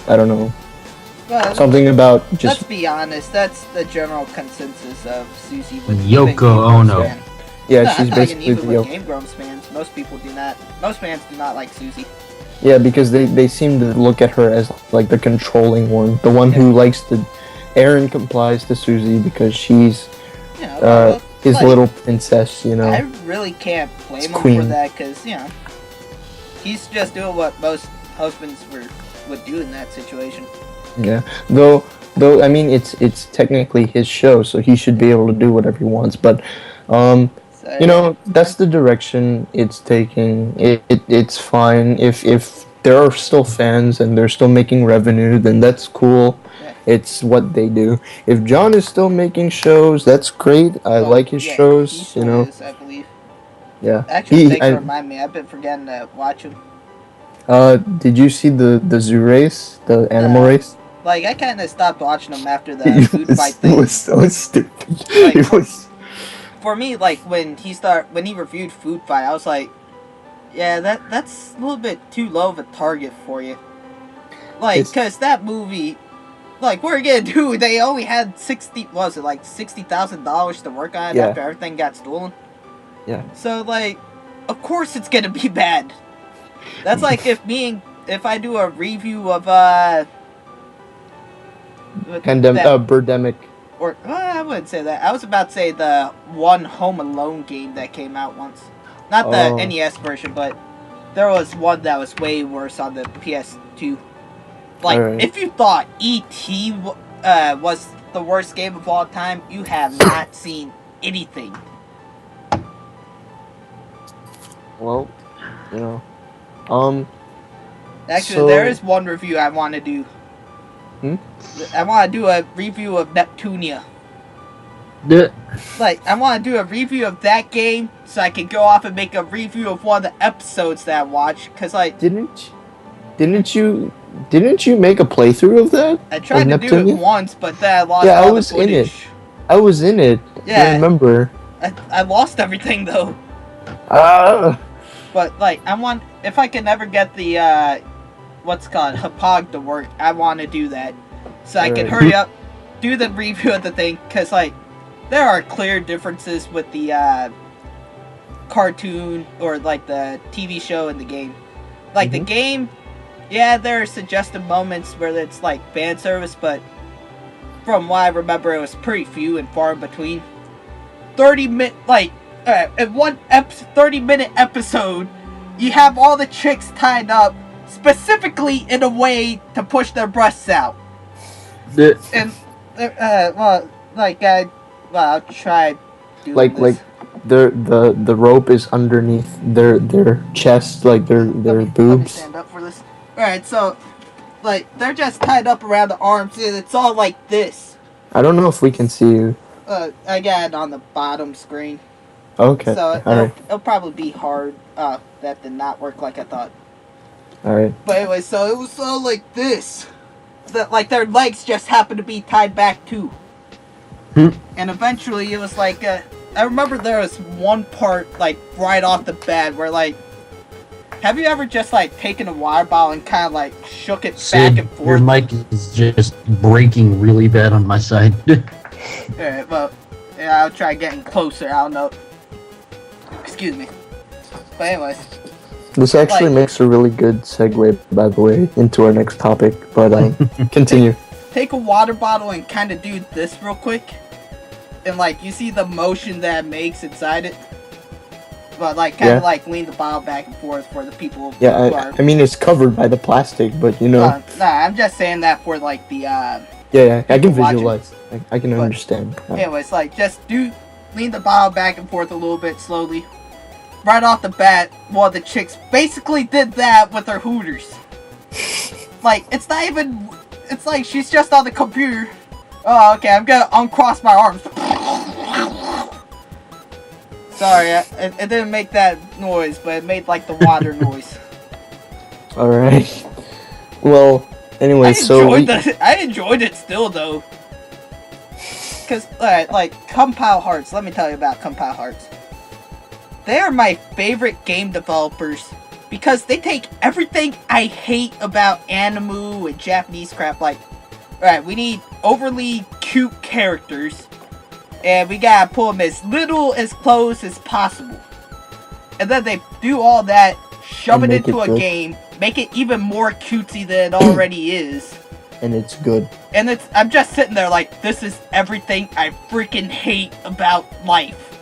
I don't know. Well, Something about let's just be honest. That's the general consensus of Susie with Yoko even Game Grumps Ono. fans. yeah, No, she's I'm talking basically even the with Game Grumps fans. Most people do not. Most fans do not like Susie. yeah, because they seem to look at her as like the controlling one, the one who likes to. Aaron complies to Susie because she's You know, his like, little princess, you know. I really can't blame him for queen. that because you know he's just doing what most husbands would do in that situation. Yeah, though I mean it's technically his show, so he should be able to do whatever he wants. But So, you know, that's the direction it's taking. It's fine if there are still fans and they're still making revenue, then that's cool. Yeah. It's what they do. If John is still making shows, that's great. I well, like his yeah, he shows. still You know, is, I believe. yeah. Actually, thanks for reminding me. I've been forgetting to watch him. Did you see the zoo race, the animal race? Like I kind of stopped watching him after the food fight It thing. was so stupid. Like, It was. for me, like when he reviewed Food Fight, I was like, yeah, that's a little bit too low of a target for you. Like, cause that movie, like, what are you gonna do? They only had $60,000 to work on it after everything got stolen. Yeah. So like, of course it's gonna be bad. That's like if I do a review of Birdemic. Or I wouldn't say that. I was about to say the one Home Alone game that came out once. Not the NES version, but there was one that was way worse on the PS2. Like, if you thought E.T. Was the worst game of all time, you have not seen anything. Well, Actually, there is one review I want to do. I want to do a review of Neptunia. Like, I want to do a review of that game so I can go off and make a review of one of the episodes that I watched. Cause like, didn't you make a playthrough of that? I tried to do it once, but then I lost all the footage. I was in it. Yeah, I remember. I lost everything though. But like, if I can ever get the what's it called Hapag to work, I want to do that so I can hurry up, do the review of the thing. Cause like, there are clear differences with the cartoon or like the TV show and the game. Like the game, yeah, there are suggestive moments where it's like fan service, but from what I remember, it was pretty few and far in between. 30-minute, like, in one 30-minute episode, you have all the chicks tied up specifically in a way to push their breasts out. And well, like I'll try doing like this. the rope is underneath their chest, like their boobs. Let me stand up for this. Alright, so like they're just tied up around the arms and it's all like this. I don't know if we can see you. I got it on the bottom screen. Okay. So Alright. it'll probably be hard. That did not work like I thought. Alright. But anyway, so it was all like this. That like their legs just happened to be tied back too. And eventually it was like, I remember there was one part, like, right off the bat where, like, have you ever just, like, taken a water bottle and kind of, like, shook it back and forth? Your mic is just breaking really bad on my side. Alright, well, yeah, I'll try getting closer, I don't know. Excuse me. But anyways. This actually makes a really good segue, by the way, into our next topic, but continue. Take a water bottle and kind of do this real quick. And, like, you see the motion that it makes inside it? But, like, kind of, like, lean the bottle back and forth for the people who are... I mean, it's covered by the plastic, but, you know... Nah, I'm just saying that for, like, the, Yeah, I can visualize. I can understand. Anyways, like, just lean the bottle back and forth a little bit slowly. Right off the bat, one of the chicks basically did that with her hooters. Like, it's not even... It's like she's just on the computer. Oh, okay, I'm gonna uncross my arms. Sorry, it didn't make that noise, but it made, like, the water noise. Alright. Well, anyway, I enjoyed it still, though. Because, like, Compile Hearts, let me tell you about Compile Hearts. They are my favorite game developers because they take everything I hate about anime and Japanese crap, like, alright, we need overly cute characters, and we gotta pull them as little as close as possible. And then they do all that, shove it into a game, make it even more cutesy than it already is. And it's good. And I'm just sitting there like, this is everything I freaking hate about life.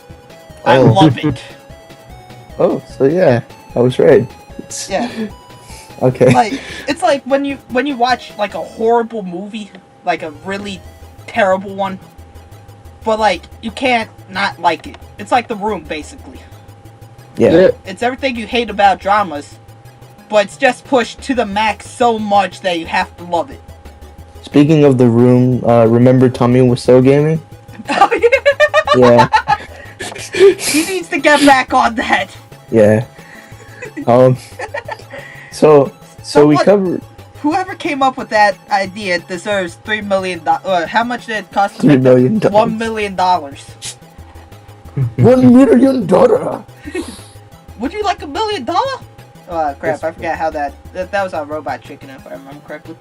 I love it. Oh, so yeah, I was right. Yeah. Okay. Like, it's like when you watch like a horrible movie, like a really terrible one, but like you can't not like it. It's like The Room, basically. Yeah. It's everything you hate about dramas, but it's just pushed to the max so much that you have to love it. Speaking of The Room, remember Tommy was so gaming? Oh Yeah. He needs to get back on that. Yeah. So we covered. Whoever came up with that idea deserves $3 million. How much did it cost? $3 million. $1 million. $1 million. Would you like $1 million? Oh crap! I forgot how that was on Robot Chicken, if I remember correctly.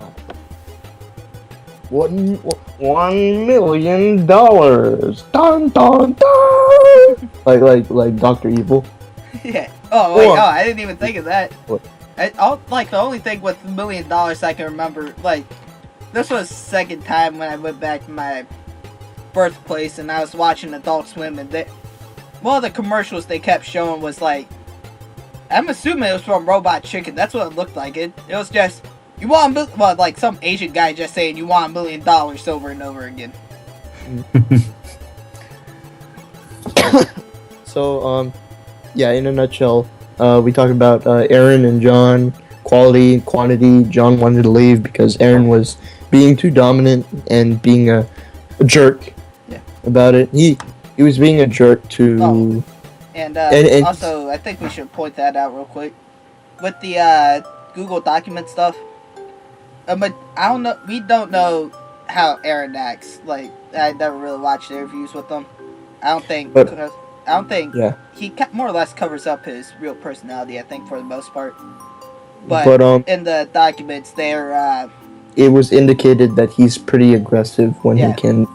$1 million. Dun dun dun. Like Dr. Evil. Yeah. Oh wait. What? Oh, I didn't even think of that. What? The only thing with $1 million I can remember, like, this was the second time when I went back to my birthplace and I was watching Adult Swim, and one of the commercials they kept showing was like, I'm assuming it was from Robot Chicken. That's what it looked like. It was just, you want like some Asian guy just saying you want $1 million over and over again. So, yeah, in a nutshell, we talked about Aaron and John, quality, quantity. John wanted to leave because Aaron was being too dominant and being a jerk about it. He was being a jerk to... Oh. And also, I think we should point that out real quick. With the Google document stuff, but I don't know. We don't know how Aaron acts. Like, I never really watched interviews with him. I don't think. Yeah. He more or less covers up his real personality, I think, for the most part. But in the documents, it was indicated that he's pretty aggressive when he can.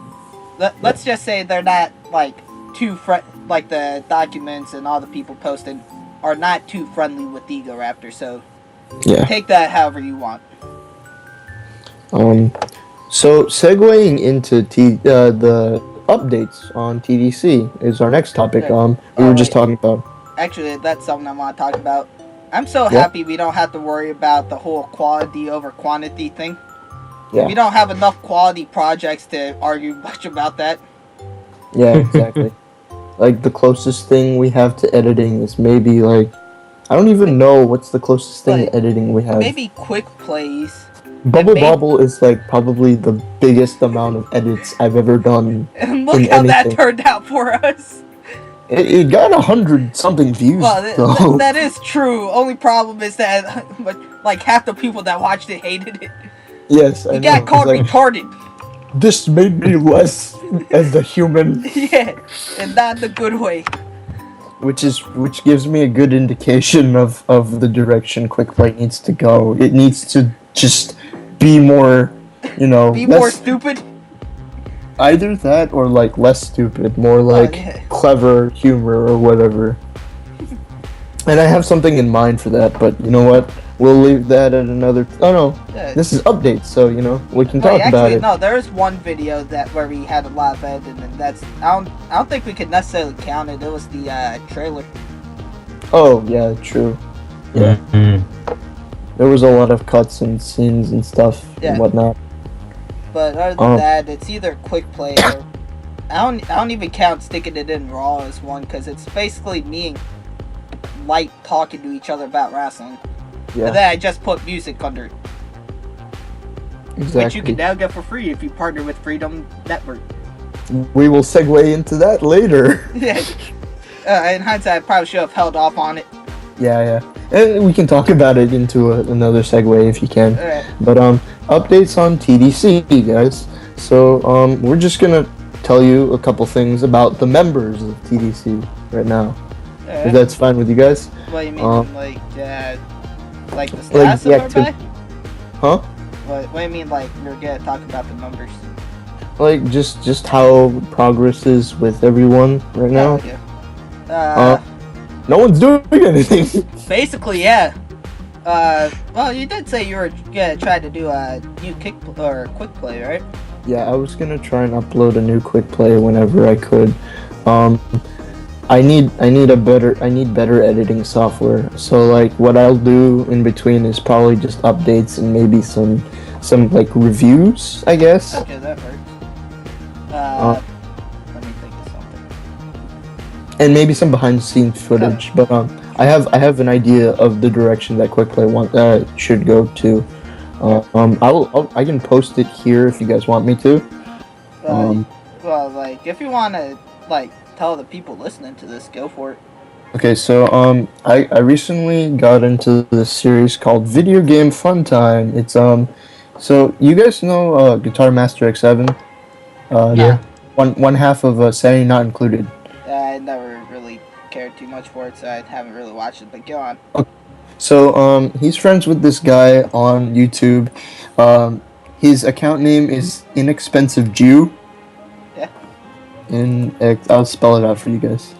Let's just say they're not like like the documents and all the people posted are not too friendly with the Ego Raptor, so take that however you want. So segueing into the updates on TDC is our next topic. We were just talking about. Actually, that's something I want to talk about. I'm so happy we don't have to worry about the whole quality over quantity thing. Yeah. We don't have enough quality projects to argue much about that. Yeah, exactly. Like, the closest thing we have to editing is maybe, like... I don't even know what's the closest thing to editing we have. Maybe quick plays. Bubble is, like, probably the biggest amount of edits I've ever done. And look how that turned out for us. It got 100-something views, well, that is true. Only problem is that, like, half the people that watched it hated it. Yes, I know. You got called retarded. This made me less as a human. Yeah, and not the good way. Which gives me a good indication of the direction Quick Play needs to go. It needs to just be more, more stupid. Either that or like less stupid, more like clever humor or whatever. And I have something in mind for that, but you know what? We'll leave that at another. Oh no, this is updates, so we can talk about it. No, there is one video where we had a lot of editing, and that's I don't think we could necessarily count it. It was the trailer. Oh yeah, true. Yeah, there was a lot of cuts and scenes and stuff and whatnot. But other than that, it's either quick play or I don't even count sticking it in raw as one, because it's basically me and Light talking to each other about wrestling. Yeah. And then I just put music under it. Exactly. Which you can now get for free if you partner with Freedom Network. We will segue into that later. Yeah. In hindsight, I probably should have held off on it. Yeah. And we can talk about it into another segue if you can. Right. But updates on TDC, guys. So we're just gonna tell you a couple things about the members of TDC right now. If that's fine with you guys. What do you mean, like the stats of everybody? Huh? What do you mean, like you're gonna talk about the numbers? Like just how progress is with everyone right now. Yeah. No one's doing anything. Basically, yeah. Well, you did say you were gonna try to do a new quick play, right? Yeah, I was gonna try and upload a new quick play whenever I could. I need better editing software. So like what I'll do in between is probably just updates and maybe some like reviews, I guess. Okay, that works. Let me think of something. And maybe some behind the scenes footage, but I have an idea of the direction that Quick Play should go to. I can post it here if you guys want me to. Well, like if you want to like tell the people listening to this, go for it. Okay, so I recently got into this series called Video Game Fun Time. It's so you guys know Guitar Master X7? Yeah. One half of Saturday Not Included. I never really cared too much for it, so I haven't really watched it. But go on. So, he's friends with this guy on YouTube. His account name is Inexpensive Jew. Yeah. And I'll spell it out for you guys.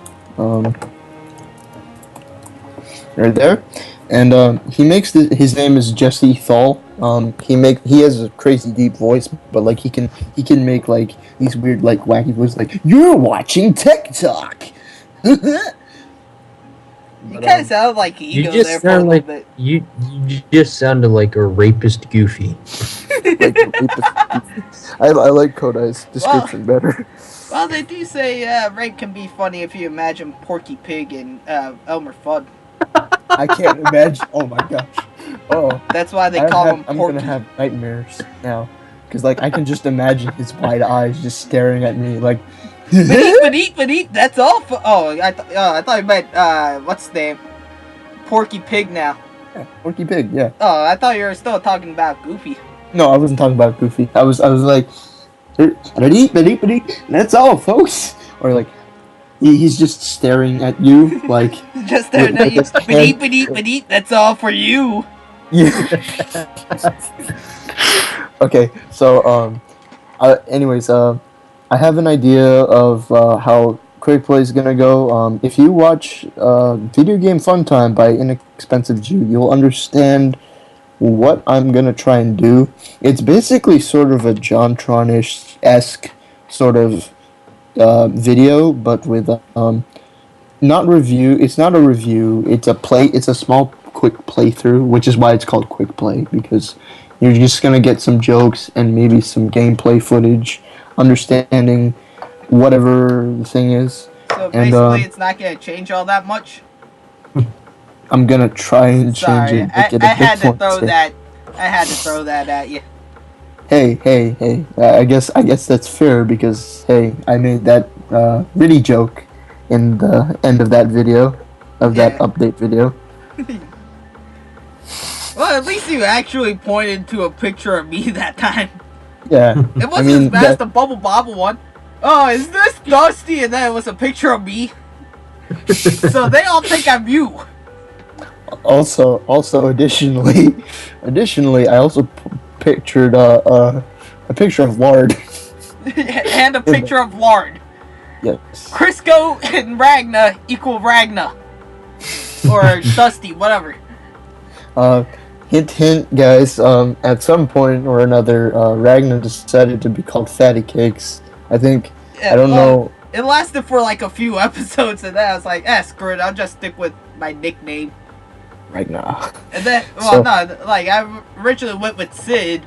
Right there. And he makes his name is Jesse Thal. He has a crazy deep voice, but like he can make like these weird like wacky voices like you're watching TikTok. You kind of sound like You ego just there for a sound little like bit. you just sounded like a rapist Goofy. I like Kodai's description better. Well, they do say rape can be funny if you imagine Porky Pig and Elmer Fudd. I can't imagine. Oh my gosh. Oh. That's why they call him I'm Porky. gonna have nightmares now, because like I can just imagine his wide eyes just staring at me like. But eat. That's all. I thought you meant what's the name? Porky Pig now. Yeah, Porky Pig. Yeah. Oh, I thought you were still talking about Goofy. No, I wasn't talking about Goofy. I was like, that's all, folks. Or like, he's just staring at you like. Just staring at you. But eat. That's all for you. Yeah. Okay, so anyways, I have an idea of how Quick Play is gonna go. If you watch Video Game Fun Time by Inexpensive Jew, you'll understand what I'm gonna try and do. It's basically sort of a JonTron-ish-esque sort of video, but with not review. It's not a review. It's a small quick playthrough, which is why it's called Quick Play, because you're just gonna get some jokes and maybe some gameplay footage, understanding whatever the thing is. So basically, it's not gonna change all that much. I'm gonna try and change Sorry, it. Make it a I had bit to more throw safe. that. I had to throw that at you. Hey. I guess that's fair because hey, I made that really joke in the end of that video, that update video. Well, at least you actually pointed to a picture of me that time. Yeah. It wasn't as bad as the Bubble Bobble one. Oh, is this Dusty? And then it was a picture of me. So they all think I'm you. Also, additionally, I also pictured a picture of Lard. And a picture of Lard. Yes. Crisco and Ragna equal Ragna. Or Dusty, whatever. Hint, guys. At some point or another, Ragna decided to be called Fatty Cakes. I think. Yeah, I don't know. It lasted for like a few episodes, and then I was like, screw it. I'll just stick with my nickname. Ragna. And then, I originally went with Sid,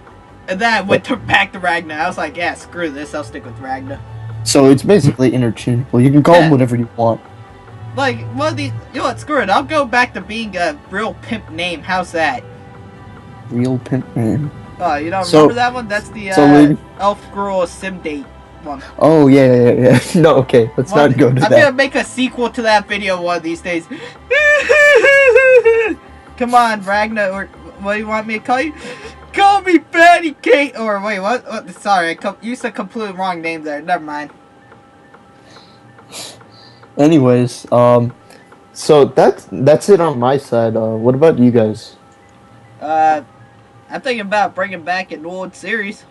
and then I went back to Ragna. I was like, screw this. I'll stick with Ragna. So it's basically interchangeable. You can call him whatever you want. Like, well, you know what? Screw it. I'll go back to being a real pimp name. How's that? Real pimp name. Oh, you don't remember that one? That's the Elf Girl Sim Date one. Oh, yeah. No, okay. Let's not go to I'm that. gonna make a sequel to that video one of these days. Come on, Ragna, or what do you want me to call you? Call me Fatty Cake, or wait, what? Sorry, I used a completely wrong name there. Never mind. Anyways, so that's it on my side. What about you guys? I'm thinking about bringing back an old series.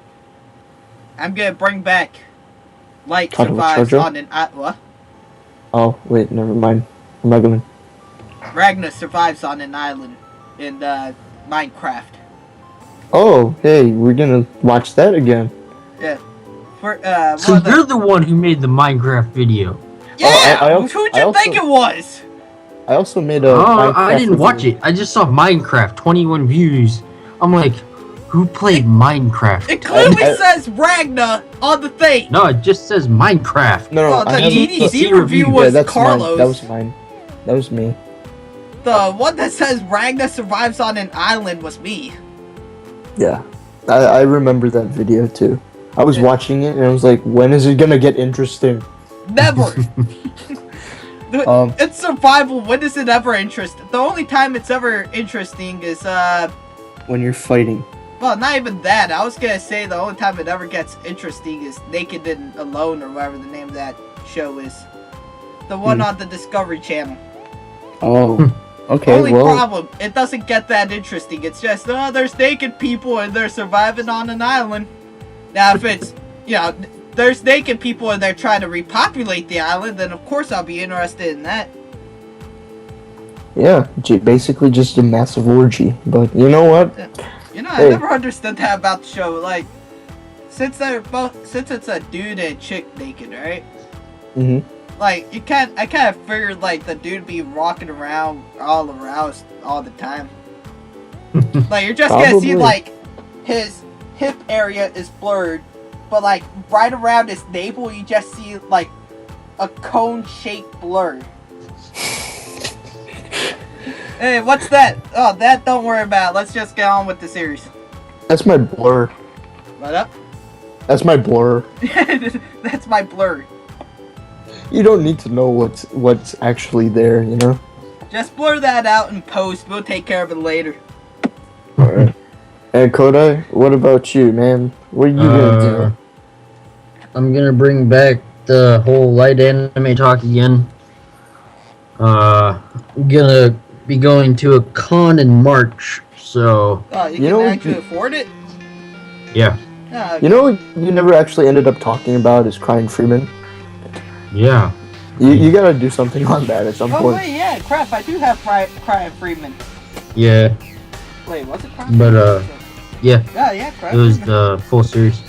I'm gonna bring back Light Survives on an what? Oh wait, never mind. I'm not gonna. Ragna survives on an island in Minecraft. Oh, hey, we're gonna watch that again. Yeah. So you're the one who made the Minecraft video. Yeah. Who'd you think it was? I also made a. I didn't watch it. I just saw Minecraft, 21 views. I'm like, who played Minecraft? It clearly says Ragna on the thing. No, it just says Minecraft. No, the EDC review was Carlos. That was mine. That was me. The one that says Ragna survives on an island was me. Yeah, I remember that video too. I was watching it and I was like, when is it gonna get interesting? Never. It's survival. When is it ever interesting? The only time it's ever interesting is when you're fighting. Well, not even that. I was gonna say the only time it ever gets interesting is Naked and Alone, or whatever the name of that show is. The one on the Discovery Channel. Oh, okay. Only well, problem, it doesn't get that interesting. It's just, there's naked people and they're surviving on an island. Now, if it's, there's naked people and they're trying to repopulate the island, then of course I'll be interested in that. yeah, basically just a massive orgy. But you know what? I never understood that about the show. Like, since it's a dude and chick naked, right? Mhm. Like, I kind of figured, like, the dude be walking around all aroused all the time. Like, you're just gonna see, Probably. like, his hip area is blurred, but, like, right around his navel, you just see, like, a cone-shaped blur. Hey, what's that? Oh, that don't worry about. Let's just get on with the series. That's my blur. What up? That's my blur. That's my blur. You don't need to know what's actually there, you know? Just blur that out in post. We'll take care of it later. Alright. And Kodai, what about you, man? What are you gonna do? I'm gonna bring back the whole light anime talk again. I'm gonna be going to a con in March, so Oh, you can actually afford it? yeah. Oh, You know what you never actually ended up talking about is Crying Freeman. Yeah. You gotta do something on that at some oh point. wait, yeah, crap, I do have Crying Freeman. Yeah. Wait, was it Crying But, Freeman? yeah. Yeah, It Crying was Freeman. the full series.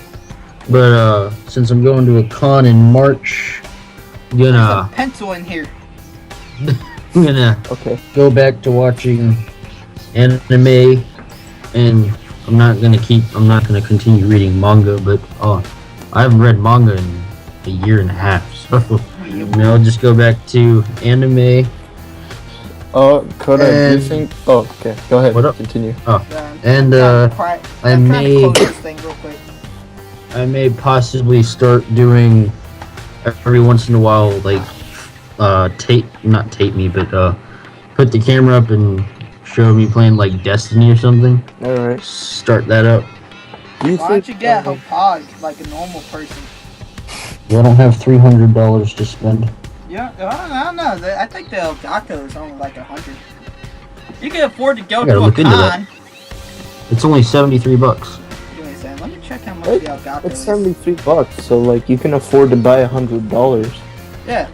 But since I'm going to a con in March, I'm There's a gonna pencil in here. Okay. go back to watching anime, and I'm not gonna continue reading manga, but I haven't read manga in a year and a half, so I'll just go back to anime. Kodai, do you And- think... Oh, okay. Go ahead. What up? Continue. And, I'm I trying to may- close this thing real quick. I may possibly start doing every once in a while, like not tape me, but put the camera up and show me playing like Destiny or something. Alright. Start that up. Do you Why think... don't you get Hopog like a normal person? Well, I don't have $300 to spend. Yeah, I don't know. I think the Elgato is only like 100. You can afford to go I to gotta a look into that. con. It's only $73. Give me a second. Let me check how much the Elgato It's is. $73, so like you can afford to buy $100. Yeah.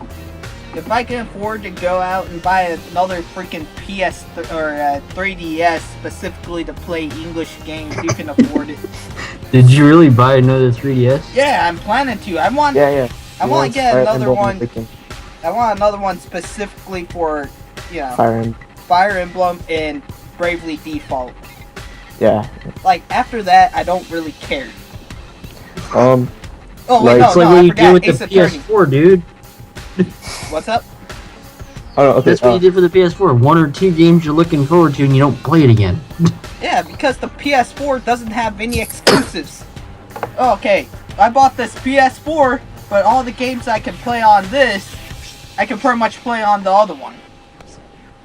If I can afford to go out and buy another freaking PS or 3DS specifically to play English games, you can afford it. Did you really buy another 3DS? Yeah, I'm planning to. I want Yeah. I want to get Fire another Emblem one. Awakening. I want another one specifically for, Fire Emblem. Fire Emblem and Bravely Default. Yeah. Like after that, I don't really care. Um. Oh wait, Like- no, It's like no, what I you forgot. did with Ace the Attorney. PS4, dude. What's up? Oh, okay. That's what you did for the PS4. One or two games you're looking forward to and you don't play it again. Yeah, because the PS4 doesn't have any exclusives. Okay, I bought this PS4, but all the games I can play on this, I can pretty much play on the other one.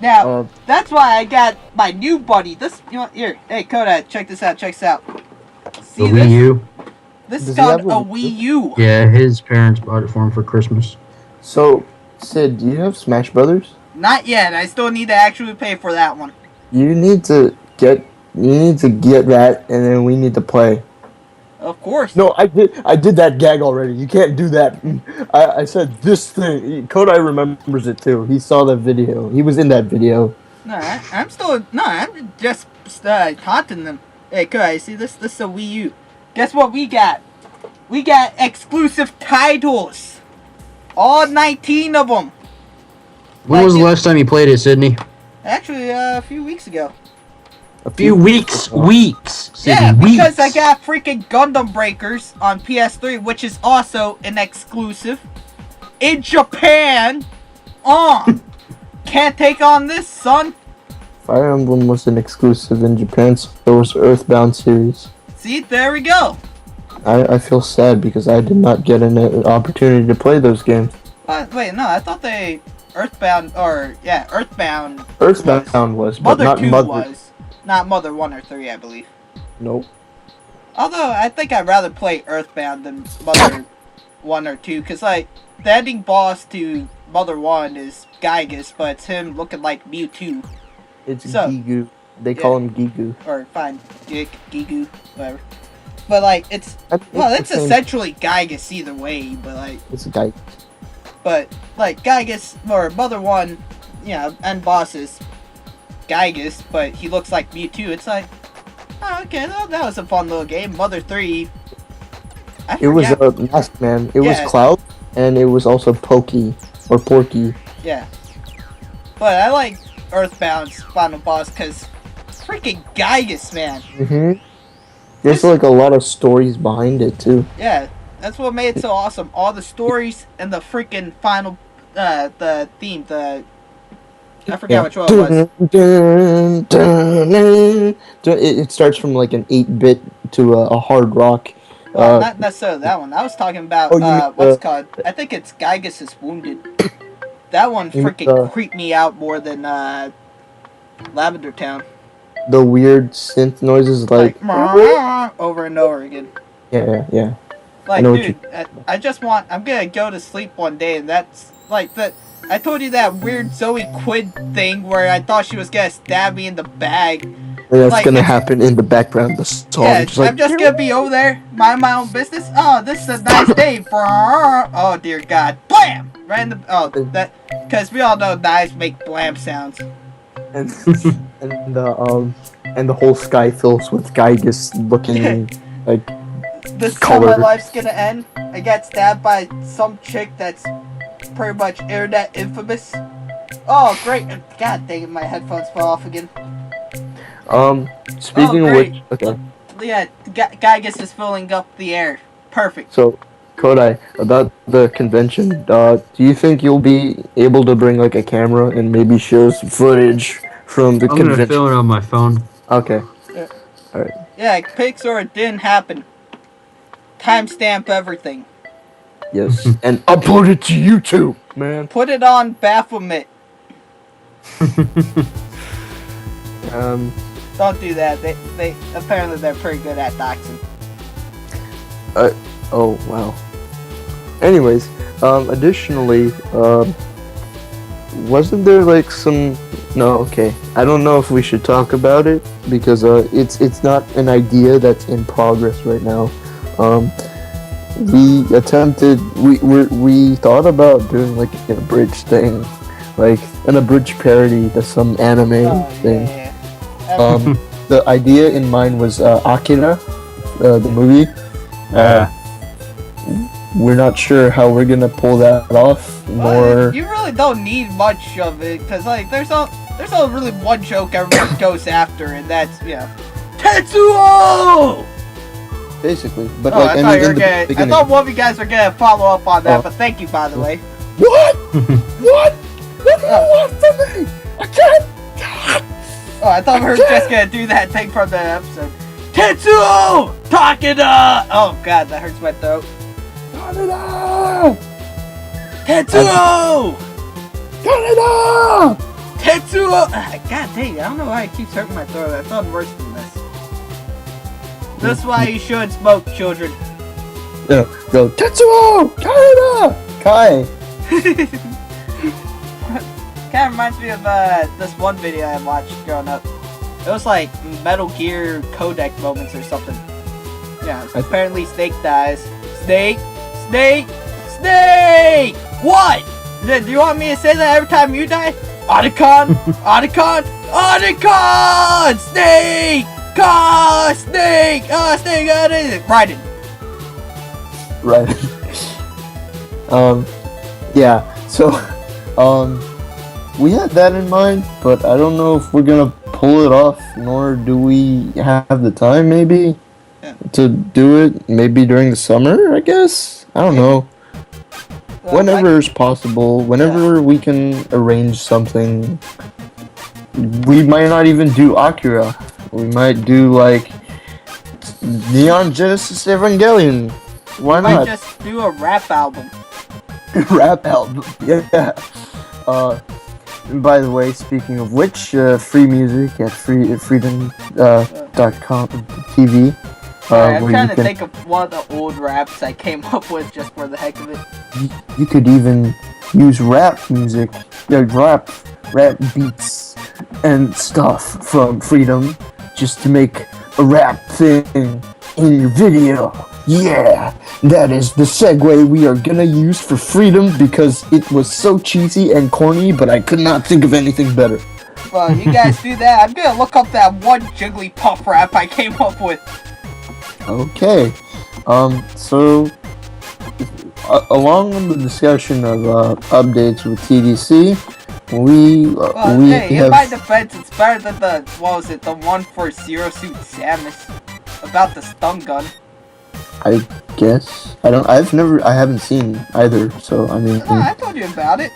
Now, that's why I got my new buddy. This, here, hey Koda, check this out. Check this out. See The this? Wii U? This Does is he called have a a Wii U. Yeah, his parents bought it for him for Christmas. So, Sid, do you have Smash Brothers? Not yet. I still need to actually pay for that one. You need to get that, and then we need to play. Of course. No, I did that gag already. You can't do that. I said this thing. Kodai remembers it too. He saw that video. He was in that video. No, I'm just taunting them. Hey, Koda, see this? This is a Wii U. Guess what we got? We got exclusive titles. All 19 of them. When was the last time you played it, Sydney? Actually, a few weeks ago. A few weeks. Weeks. Sydney, Yeah, because weeks. I got freaking Gundam Breakers on PS3, which is also an exclusive. In Japan. Can't take on this, son. Fire Emblem was an exclusive in Japan, so was Earthbound series. See, there we go. I feel sad because I did not get an opportunity to play those games. Wait, no, I thought Earthbound was, but Mother not 2 Mother. was. Not Mother 1 or 3, I believe. Nope. Although, I think I'd rather play Earthbound than Mother 1 or 2, because, like, the ending boss to Mother 1 is Gygus, but it's him looking like Mewtwo. It's So, Gigu. They call him Gigu. Or, fine, Gigu, whatever. But, like, it's the same. essentially Gygus either way, but, like... It's a guy. But, like, Gygus, or Mother 1, you know, end boss is Gygus, but he looks like Mewtwo. It's like, oh, okay, that was a fun little game. Mother 3... It was a Masked Man. It was Cloud, and it was also Pokey, or Porky. Yeah. But I like Earthbound's final boss, because freaking Gygus, man. Mm-hmm. There's, like, a lot of stories behind it, too. Yeah, that's what made it so awesome. All the stories and the freaking final, the theme, I forgot which one it was. It starts from, like, an 8-bit to a hard rock. Well, not necessarily that one. I was talking about, what's it called? I think it's Gygus is Wounded. That one freaking creeped me out more than, Lavender Town. The weird synth noises, like over and over again. Yeah. Like, dude, I'm gonna go to sleep one day, and that's, like, I told you that weird Zoe Quinn thing where I thought she was gonna stab me in the bag. That's like, gonna happen in the background of the song. Yeah, I'm just gonna be over there, mind my own business. Oh, this is a nice day. Oh, dear God. Blam! Right in the, because we all know knives make blam sounds. And the whole sky fills with Gygus looking like this is how my life's gonna end. I got stabbed by some chick that's pretty much internet infamous. Oh, great! God dang it, my headphones fell off again. Speaking of which, okay. Yeah, Gygus is filling up the air. Perfect. So, Kodai, about the convention, do you think you'll be able to bring, like, a camera and maybe show some footage from the convention? I'm gonna film it on my phone. Okay. Alright. Yeah, Pixar, it didn't happen. Timestamp everything. Yes. And upload it to YouTube, man. Put it on Baphomet. Don't do that. They apparently they're pretty good at doxing. Oh wow. Anyways, additionally, wasn't there like some? No, okay. I don't know if we should talk about it because it's not an idea that's in progress right now. We thought about doing like an abridged thing, like an abridged parody to some anime thing. Yeah. The idea in mind was Akira, the movie. We're not sure how we're gonna pull that off. Well, you really don't need much of it, cause like there's only really one joke everyone goes after, and that's Tetsuo. Basically, but I thought one of you guys were gonna follow up on that, but thank you by the way. What? What? What do you want from me? I can't. Oh, I thought we were just gonna do that thing from the episode. Tetsuo Takeda! Oh god, that hurts my throat. Takeda! Tetsuo! Takeda! Tetsuo! God dang it, I don't know why it keeps hurting my throat. I thought worse than this. That's why you should smoke, children. Yeah, go Tetsuo! Takeda! Kai! Kind of reminds me of this one video I watched growing up. It was like Metal Gear codec moments or something. Yeah, apparently Snake dies. Snake! What? Do you want me to say that every time you die? Otacon! Snake! Snake! Snake! Raiden. Right. Yeah, so, we had that in mind, but I don't know if we're gonna pull it off, nor do we have the time, maybe, to do it. Maybe during the summer, I guess? I don't know. Whenever is possible, whenever we can arrange something. We might not even do Akira. We might do, like, Neon Genesis Evangelion. Why not? We might just do a rap album. Rap album, yeah. By the way, speaking of which, free music at freedom.com TV. Sorry, I'm where trying you to can think of one of the old raps I came up with just for the heck of it. you could even use rap music, rap beats and stuff from Freedom just to make a rap thing in your video. Yeah, that is the segue we are gonna use for Freedom because it was so cheesy and corny, but I could not think of anything better. Well, you guys do that. I'm gonna look up that one Jigglypuff rap I came up with. Okay, so along with the discussion of updates with TDC, we Hey, in have. my defense, it's better than the one for Zero Suit Samus about the stun gun. I guess I haven't seen either. So I mean, Oh, I told you about it.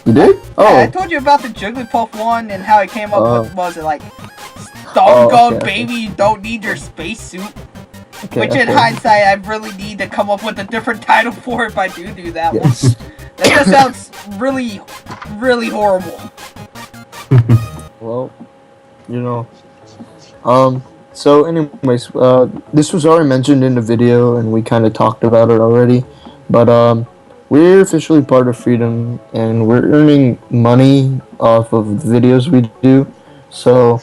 you did? Yeah, I told you about the Jigglypuff one and how it came up with, what was it, like, stun gun, okay. baby, you don't need your spacesuit. Okay, Which in okay. hindsight, I really need to come up with a different title for if I do that Yes. one. That just sounds really, really horrible. Well, you know. So anyways, this was already mentioned in the video, and we kind of talked about it already. But we're officially part of Freedom, and we're earning money off of the videos we do. So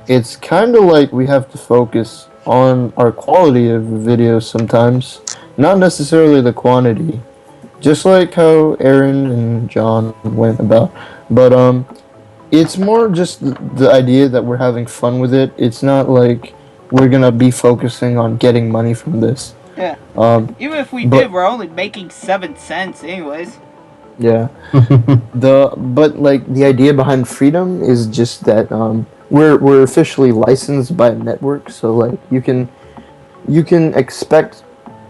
it's kind of like we have to focus on our quality of the videos sometimes, not necessarily the quantity. Just like how Aaron and John went about. But it's more just the idea that we're having fun with it. It's not like we're gonna be focusing on getting money from this. Yeah. Even if we but- did, we're only making 7 cents anyways. Yeah. But like the idea behind Freedom is just that we're officially licensed by a network, so like you can expect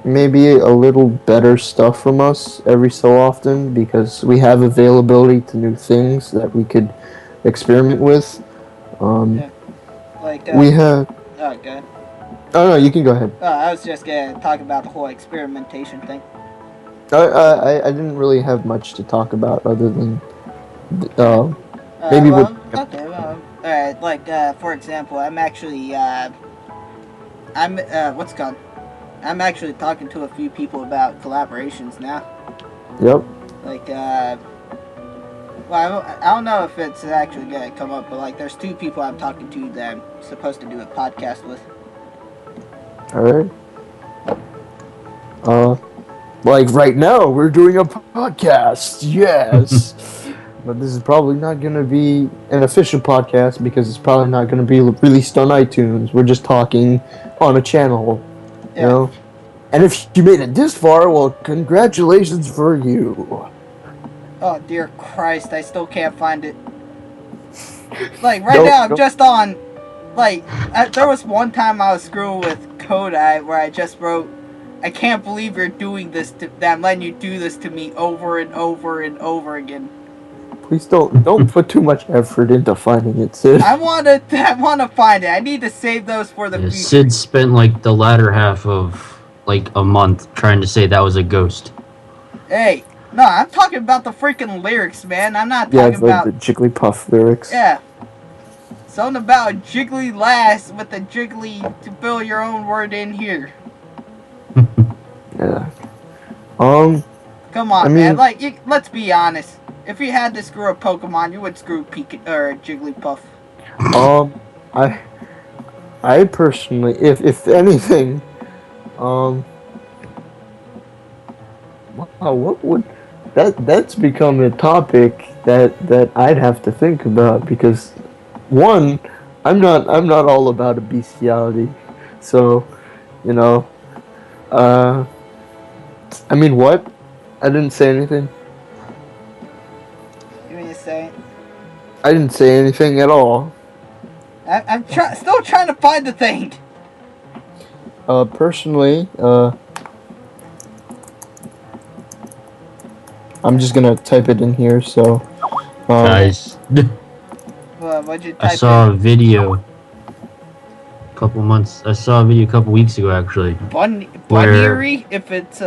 maybe a little better stuff from us every so often because we have availability to new things that we could experiment with. Yeah. Like, We have. oh, good. Oh no, you can go ahead. I was just gonna talk about the whole experimentation thing. I didn't really have much to talk about other than maybe well, what. okay, well, alright, like, for example, I'm actually, what's it called? I'm actually talking to a few people about collaborations now. Yep. Like, well, I don't know if it's actually gonna come up, but, like, there's 2 people I'm talking to that I'm supposed to do a podcast with. All right. Like right now, we're doing a podcast. Yes. But this is probably not going to be an official podcast because it's probably not going to be released on iTunes. We're just talking on a channel, you know? And if you made it this far, well, congratulations for you. Oh, dear Christ, I still can't find it. Like, right now, I'm just on, like, there was one time I was screwing with Kodai where I just wrote, I can't believe you're doing this that I'm letting you do this to me over and over and over again. Please don't put too much effort into finding it, Sid. I wanna find it. I need to save those for the Yeah, future. Sid spent like the latter half of like a month trying to say that was a ghost. Hey, no, I'm talking about the freaking lyrics, man. I'm not Yeah, talking it's like about the Jigglypuff lyrics. yeah. Something about jiggly last with the jiggly to fill your own word in here. Yeah. Come on, I mean- man. Like, let's be honest. If you had to screw a Pokemon, you would screw Jigglypuff. I personally, if anything, wow, what would that's become a topic that I'd have to think about because one, I'm not all about a bestiality, so you know, I mean what? I didn't say anything. You mean to say? I didn't say anything at all. I'm still trying to find the thing. Personally, I'm just gonna type it in here. So, Guys, What'd you type I saw a video I saw a video a couple weeks ago actually. Bunnery? If it's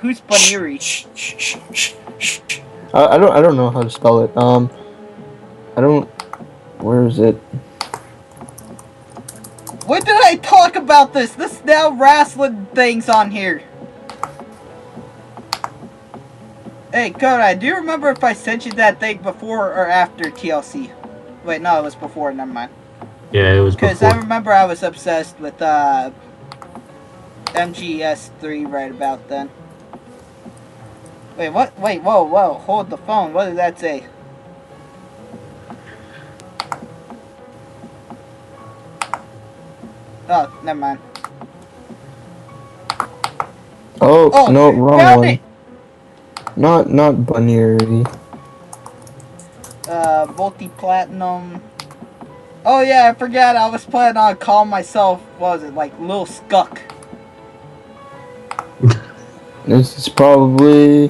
who's Bunnery? I don't know how to spell it. I don't. Where is it? When did I talk about this? This now wrestling thing's on here. Hey, Kodai, do you remember if I sent you that thing before or after TLC? Wait, no, it was before, never mind. Yeah, it was before. Because I remember I was obsessed with MGS3 right about then. Wait, what? Wait, whoa, hold the phone. What did that say? Oh, never mind. Oh, no, wrong found one. it! Not binary. Multi-platinum. Oh yeah, I forgot I was planning on calling myself, what was it, like Lil Skuck. This is probably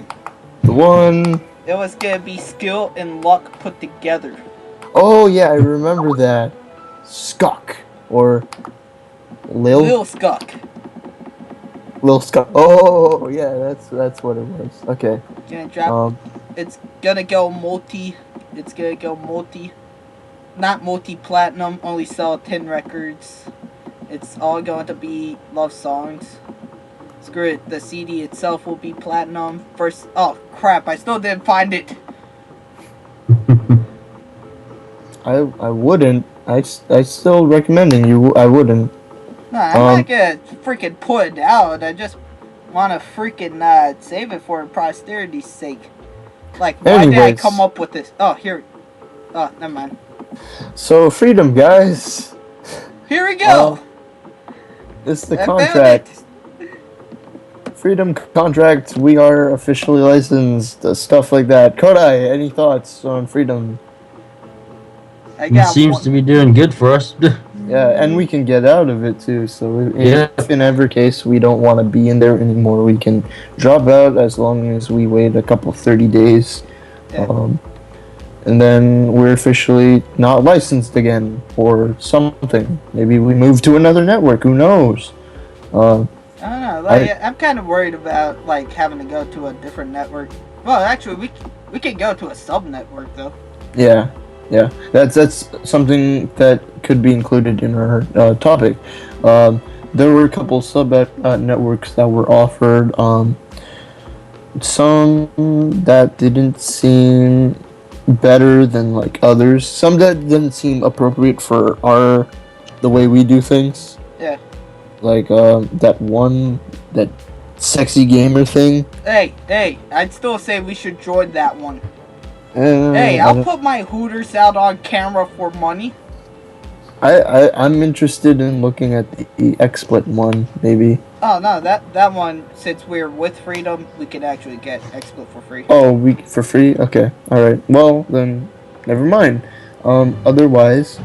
the one. It was gonna be skill and luck put together. Oh yeah, I remember that. Skuck or Lil Lil Skuck. Skuck. Oh yeah, that's what it was. Okay. Gonna drop. It's gonna go multi. It's gonna go multi. Not multi-platinum. Only sell 10 records. It's all going to be love songs. Screw it. The CD itself will be platinum. First. Oh crap! I still didn't find it. I wouldn't. I still recommending you. I wouldn't. No, I'm not gonna freaking put it out. I just want to freaking save it for posterity's sake. Like, why did I come up with this? Oh, here. Oh, never mind. So, Freedom, guys. Here we go. It's the contract. Freedom contract. We are officially licensed. Stuff like that. Kodai, any thoughts on Freedom? It seems to be doing good for us. Yeah, and we can get out of it too. So if in every case we don't want to be in there anymore, we can drop out as long as we wait a couple 30 days. Yeah. And then we're officially not licensed again or something. Maybe we move to another network. Who knows? I don't know. Like, I'm kind of worried about like having to go to a different network. Well, actually, we can go to a sub network though. Yeah. That's something that could be included in our topic. There were a couple sub networks that were offered. Some that didn't seem better than like others. Some that didn't seem appropriate for the way we do things. Yeah. Like that sexy gamer thing. Hey, I'd still say we should join that one. Hey, I'll put my Hooters out on camera for money. I'm interested in looking at the XSplit one, maybe. Oh no, that one, since we're with Freedom, we can actually get XSplit for free. Oh, for free? Okay, alright. Well, then, never mind. Otherwise,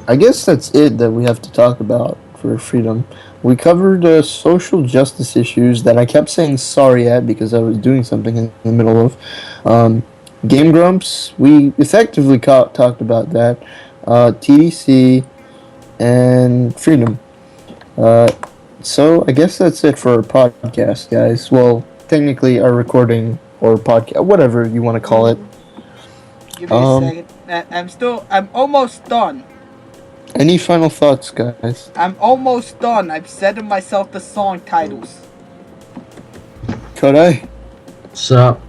I guess that's it that we have to talk about for Freedom. We covered social justice issues that I kept saying sorry at because I was doing something in the middle of. Game Grumps, we effectively talked about that. TDC, and Freedom. So I guess that's it for our podcast, guys. Well, technically our recording or podcast, whatever you want to call it. Give me a second. I'm almost done. Any final thoughts, guys? I'm almost done. I've setting myself the song titles. Kodai? So,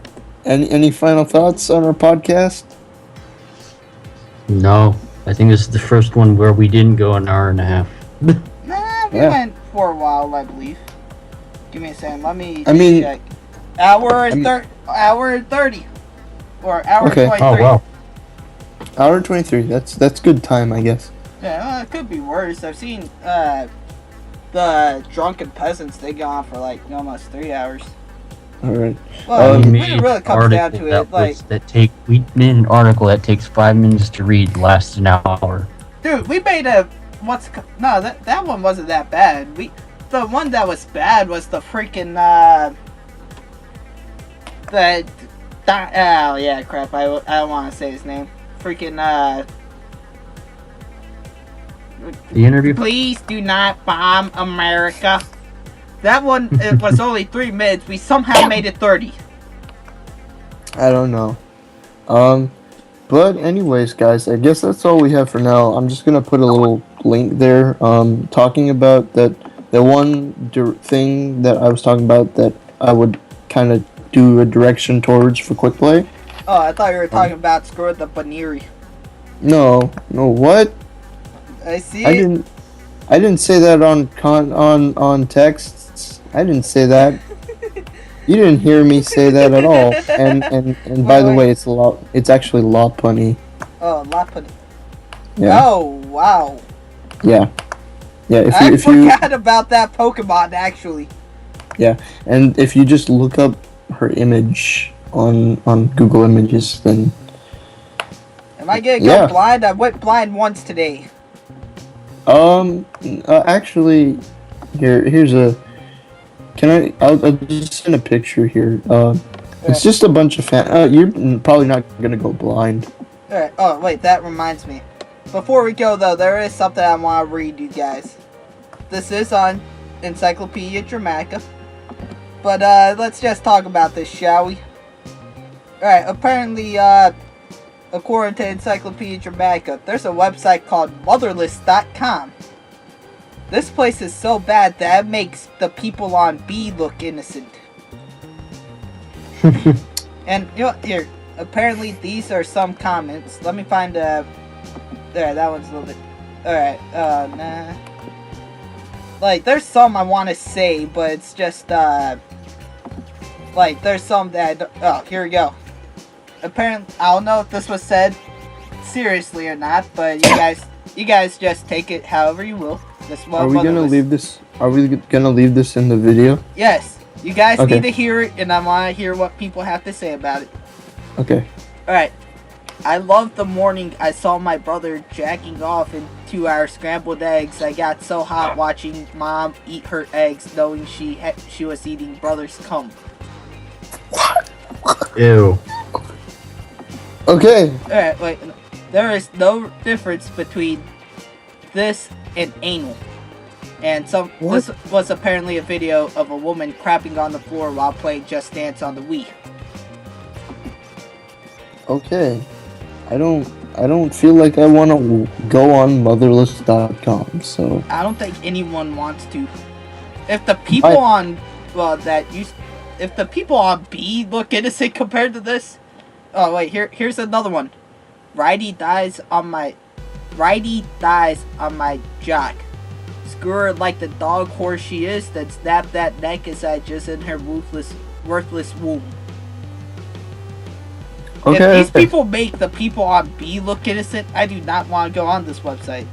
any final thoughts on our podcast? No. I think this is the first one where we didn't go an hour and a half. Nah, we went for a while, I believe. Give me a second. Let me check. Hour and 30. Or hour 23. Oh, wow. Hour 23. That's good time, I guess. Yeah, well, it could be worse. I've seen the drunken peasants, they go on for like almost 3 hours. Alright. Well, when it really comes down to it, like... we made an article that takes 5 minutes to read, lasts an hour. Dude, we made a... No, that one wasn't that bad. The one that was bad was the freaking, oh, yeah, crap. I don't want to say his name. Freaking, The interview? Please do not bomb America. That one, it was only 3 minutes. We somehow made it 30. I don't know. But anyways, guys, I guess that's all we have for now. I'm just gonna put a little link there, talking about the one thing that I was talking about that I would kind of do a direction towards for quick play. Oh, I thought you were talking about screwing the Baniri. No, what? I see. I didn't say that on texts. I didn't say that. You didn't hear me say that at all. And by the way, it's actually La Punny. Oh, La Punny. Yeah. Oh, wow. Yeah. Yeah, I forgot about that Pokemon, actually. Yeah, and if you just look up her image on Google Images, then... Am I gonna go blind? I went blind once today. Actually, here's a... I'll just send a picture here. It's just a bunch of you're probably not gonna go blind. Alright, oh, wait, that reminds me. Before we go, though, there is something I want to read you guys. This is on Encyclopedia Dramatica. But, let's just talk about this, shall we? Alright, apparently, according to Encyclopedia Dramatica, there's a website called Motherless.com. This place is so bad that it makes the people on B look innocent. And, you know, here, apparently these are some comments. Let me find there, that one's a little bit... Alright, nah. Like, there's some I want to say, but it's just, like, there's some that I don't... Oh, here we go. Apparently, I don't know if this was said seriously or not, but you guys just take it however you will. Are we gonna leave this? Are we gonna leave this in the video? Yes. You guys need to hear it, and I want to hear what people have to say about it. Okay. Alright. I love the morning I saw my brother jacking off in 2-hour scrambled eggs. I got so hot watching mom eat her eggs, knowing she was eating brother's cum. Ew. Okay. Alright, wait. There is no difference between this and anal. And this was apparently a video of a woman crapping on the floor while playing Just Dance on the Wii. Okay. I don't feel like I want to go on motherless.com, so... I don't think anyone wants to. If the people on... Well, if the people on B look innocent compared to this... Oh, wait, here's another one. Righty dies on my jock. Screw her like the dog horse she is, then snap that neck as I just in her worthless womb. Okay. If these people make the people on B look innocent, I do not want to go on this website.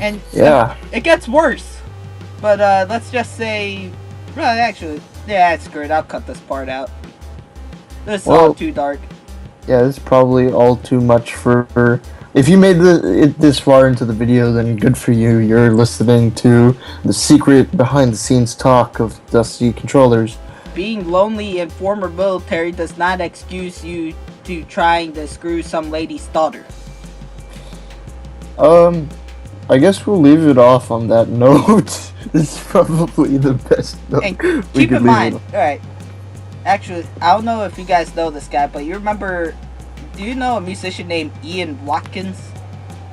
And yeah, it gets worse. But let's just say, well, actually, yeah, it's great. I'll cut this part out. This is all too dark. Yeah, this is probably all too much for. If you made it this far into the video, then good for you. You're listening to the secret behind-the-scenes talk of Dusty Controllers. Being lonely and former military does not excuse you to trying to screw some lady's daughter. I guess we'll leave it off on that note. This is probably the best note. And keep in mind, alright, actually, I don't know if you guys know this guy, but you remember, do you know a musician named Ian Watkins?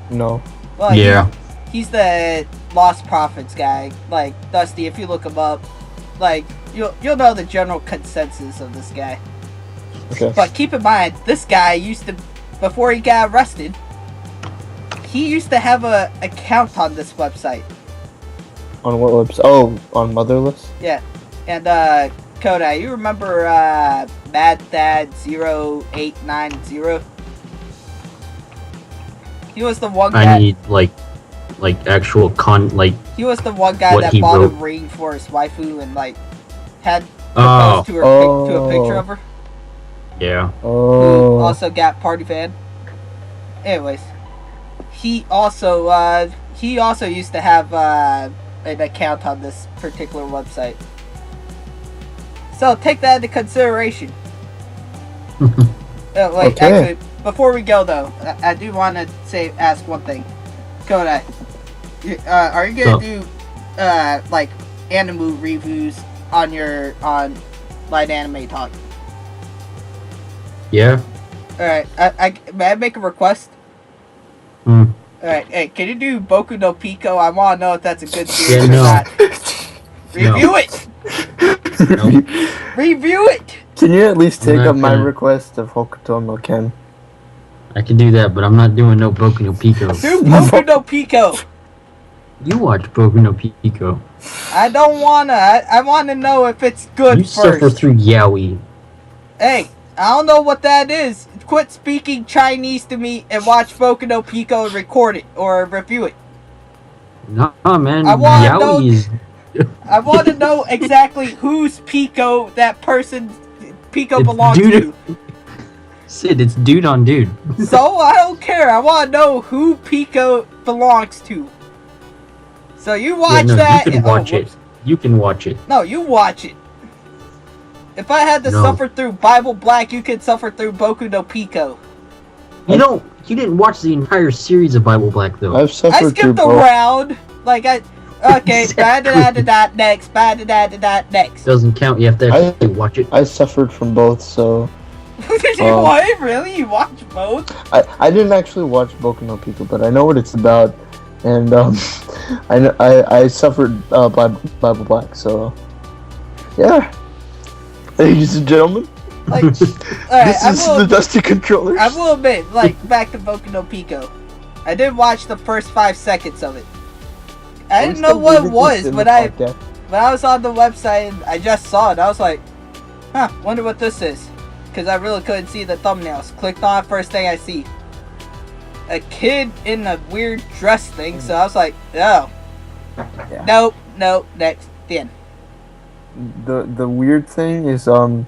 No. Well, yeah. He's the Lost Prophets guy. Like, Dusty, if you look him up, like, you'll know the general consensus of this guy. Okay. But keep in mind, this guy used to, before he got arrested, he used to have a account on this website. On what website? Oh, on Motherless? Yeah. And, Kodai, you remember, MadThad0890? He was the one guy... I need, like actual He was the one guy that bought a ring for his waifu and, like, had proposed to a picture of her. Yeah. Who also got party fan. Anyways, he also used to have an account on this particular website. So take that into consideration. Actually, before we go though, I do want to ask one thing. Kodai, are you gonna do like anime reviews on Light Anime Talk? Yeah. Alright, may I make a request? Hmm. Alright, hey, can you do Boku no Pico? I want to know if that's a good series Yeah, or no. not. Review it! Nope. Review it! Can you at least I'm take not up my gonna- request of Hokuto no Ken? I can do that, but I'm not doing no Boku no Pico. Do Boku no Pico! You watch Boku no Pico. I don't wanna. I wanna know if it's good You first. suffer through yaoi. Hey, I don't know what that is. Quit speaking Chinese to me and watch Boku no Pico and record it or review it. Nah, man. I wanna know- Yaoi is. I want to know exactly whose Pico that person Pico It's belongs dude- to. Sid, it's dude on dude. So I don't care. I want to know who Pico belongs to. So you watch Yeah, no, that. you can watch whoops. it. You can watch it. No, you watch it. If I had to No. suffer through Bible Black, you could suffer through Boku no Pico. You didn't watch the entire series of Bible Black though. I've I suffered through skipped both. around. Like okay, Exactly. next, next. Doesn't count. You have to actually watch it. I suffered from both, so Did you what? Really? You watched both? I didn't actually watch Boku no Pico, but I know what it's about, and I suffered Bible Black, so yeah. Ladies and gentlemen, Like, alright, this is the Dusty Controllers. I will admit, like, back to Boku no Pico. I did watch the first 5 seconds of it. I didn't know what it was, but when I was on the website and I just saw it, I was like, huh, wonder what this is. Because I really couldn't see the thumbnails. Clicked on it, first thing I see. A kid in a weird dress thing, so I was like, oh. Yeah. Nope, next, the end. The weird thing is I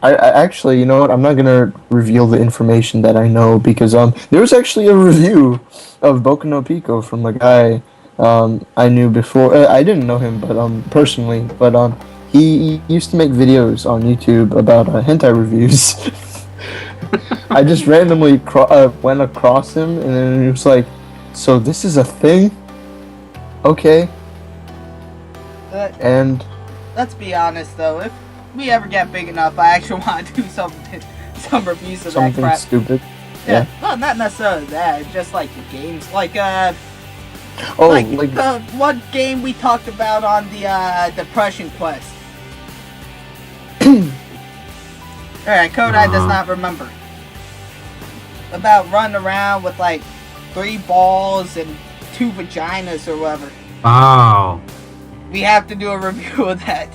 actually, you know what, I'm not gonna reveal the information that I know because there was actually a review of Boku no Pico from a guy I knew before. I didn't know him, but personally, but he used to make videos on YouTube about hentai reviews. I just randomly went across him, and then he was like, "So this is a thing? Okay." And Let's be honest though, if we ever get big enough, I actually want to do some reviews of that something crap. stupid. Yeah, well, not necessarily that, just like the games. Like, Oh, like like the one game we talked about on the Depression Quest. Alright, Kodai does not remember. About running around with like 3 balls and 2 vaginas or whatever. Wow. We have to do a review of that.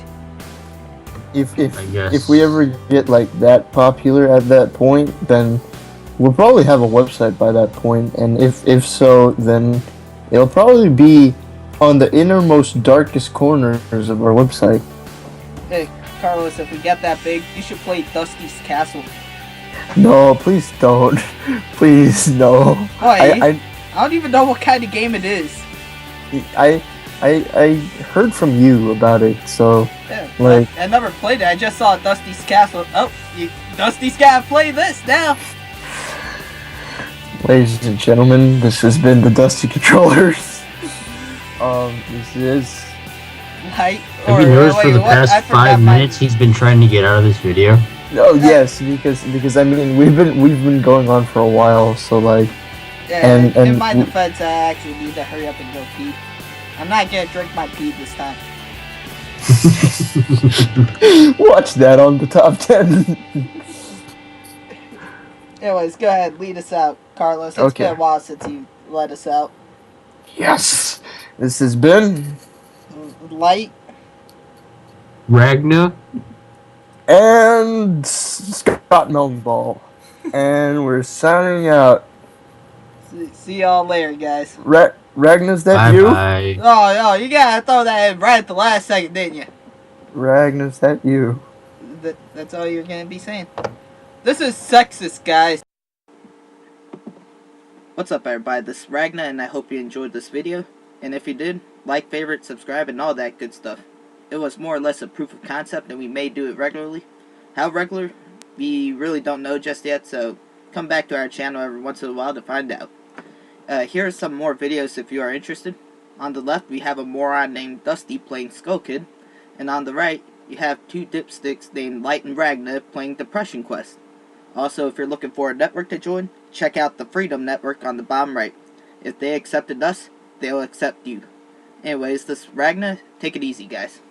if I guess. if we ever get like that popular at that point, then we'll probably have a website by that point, and if so, then it'll probably be on the innermost darkest corners of our website. Hey, Carlos, if we get that big, you should play Dusty's Castle. No, please don't. Please no. Why? I don't even know what kind of game it is. I heard from you about it, so Yeah, like I never played it. I just saw Dusty's Castle. Oh, Dusty's gotta play this now. ladies and gentlemen, this has been the Dusty Controllers. This is Like, Have you noticed for the past 5 minutes he's been trying to get out of this video? yes, because I mean we've been going on for a while, so like Yeah, and in my defense, I actually need to hurry up and go pee. I'm not gonna drink my pee this time. watch that on the top 10. Anyways, go ahead, lead us out, Carlos. It's Okay. been a while since you let us out. Yes, this has been Light. Ragna? and Scott Meltonball, and we're signing out. See y'all later, guys. Ragna's that Bye you? bye. Oh, you gotta throw that in right at the last second, didn't you? Ragna's that you? That's all you're gonna be saying. This is sexist, guys. What's up, everybody? This is Ragna, and I hope you enjoyed this video. And if you did, like, favorite, subscribe, and all that good stuff. It was more or less a proof of concept, and we may do it regularly. How regular? We really don't know just yet, so come back to our channel every once in a while to find out. Here are some more videos if you are interested. On the left, we have a moron named Dusty playing Skull Kid, and on the right, you have 2 dipsticks named Light and Ragna playing Depression Quest. Also, if you're looking for a network to join, check out the Freedom Network on the bottom right. If they accepted us, they'll accept you. Anyways, this is Ragna. Take it easy, guys.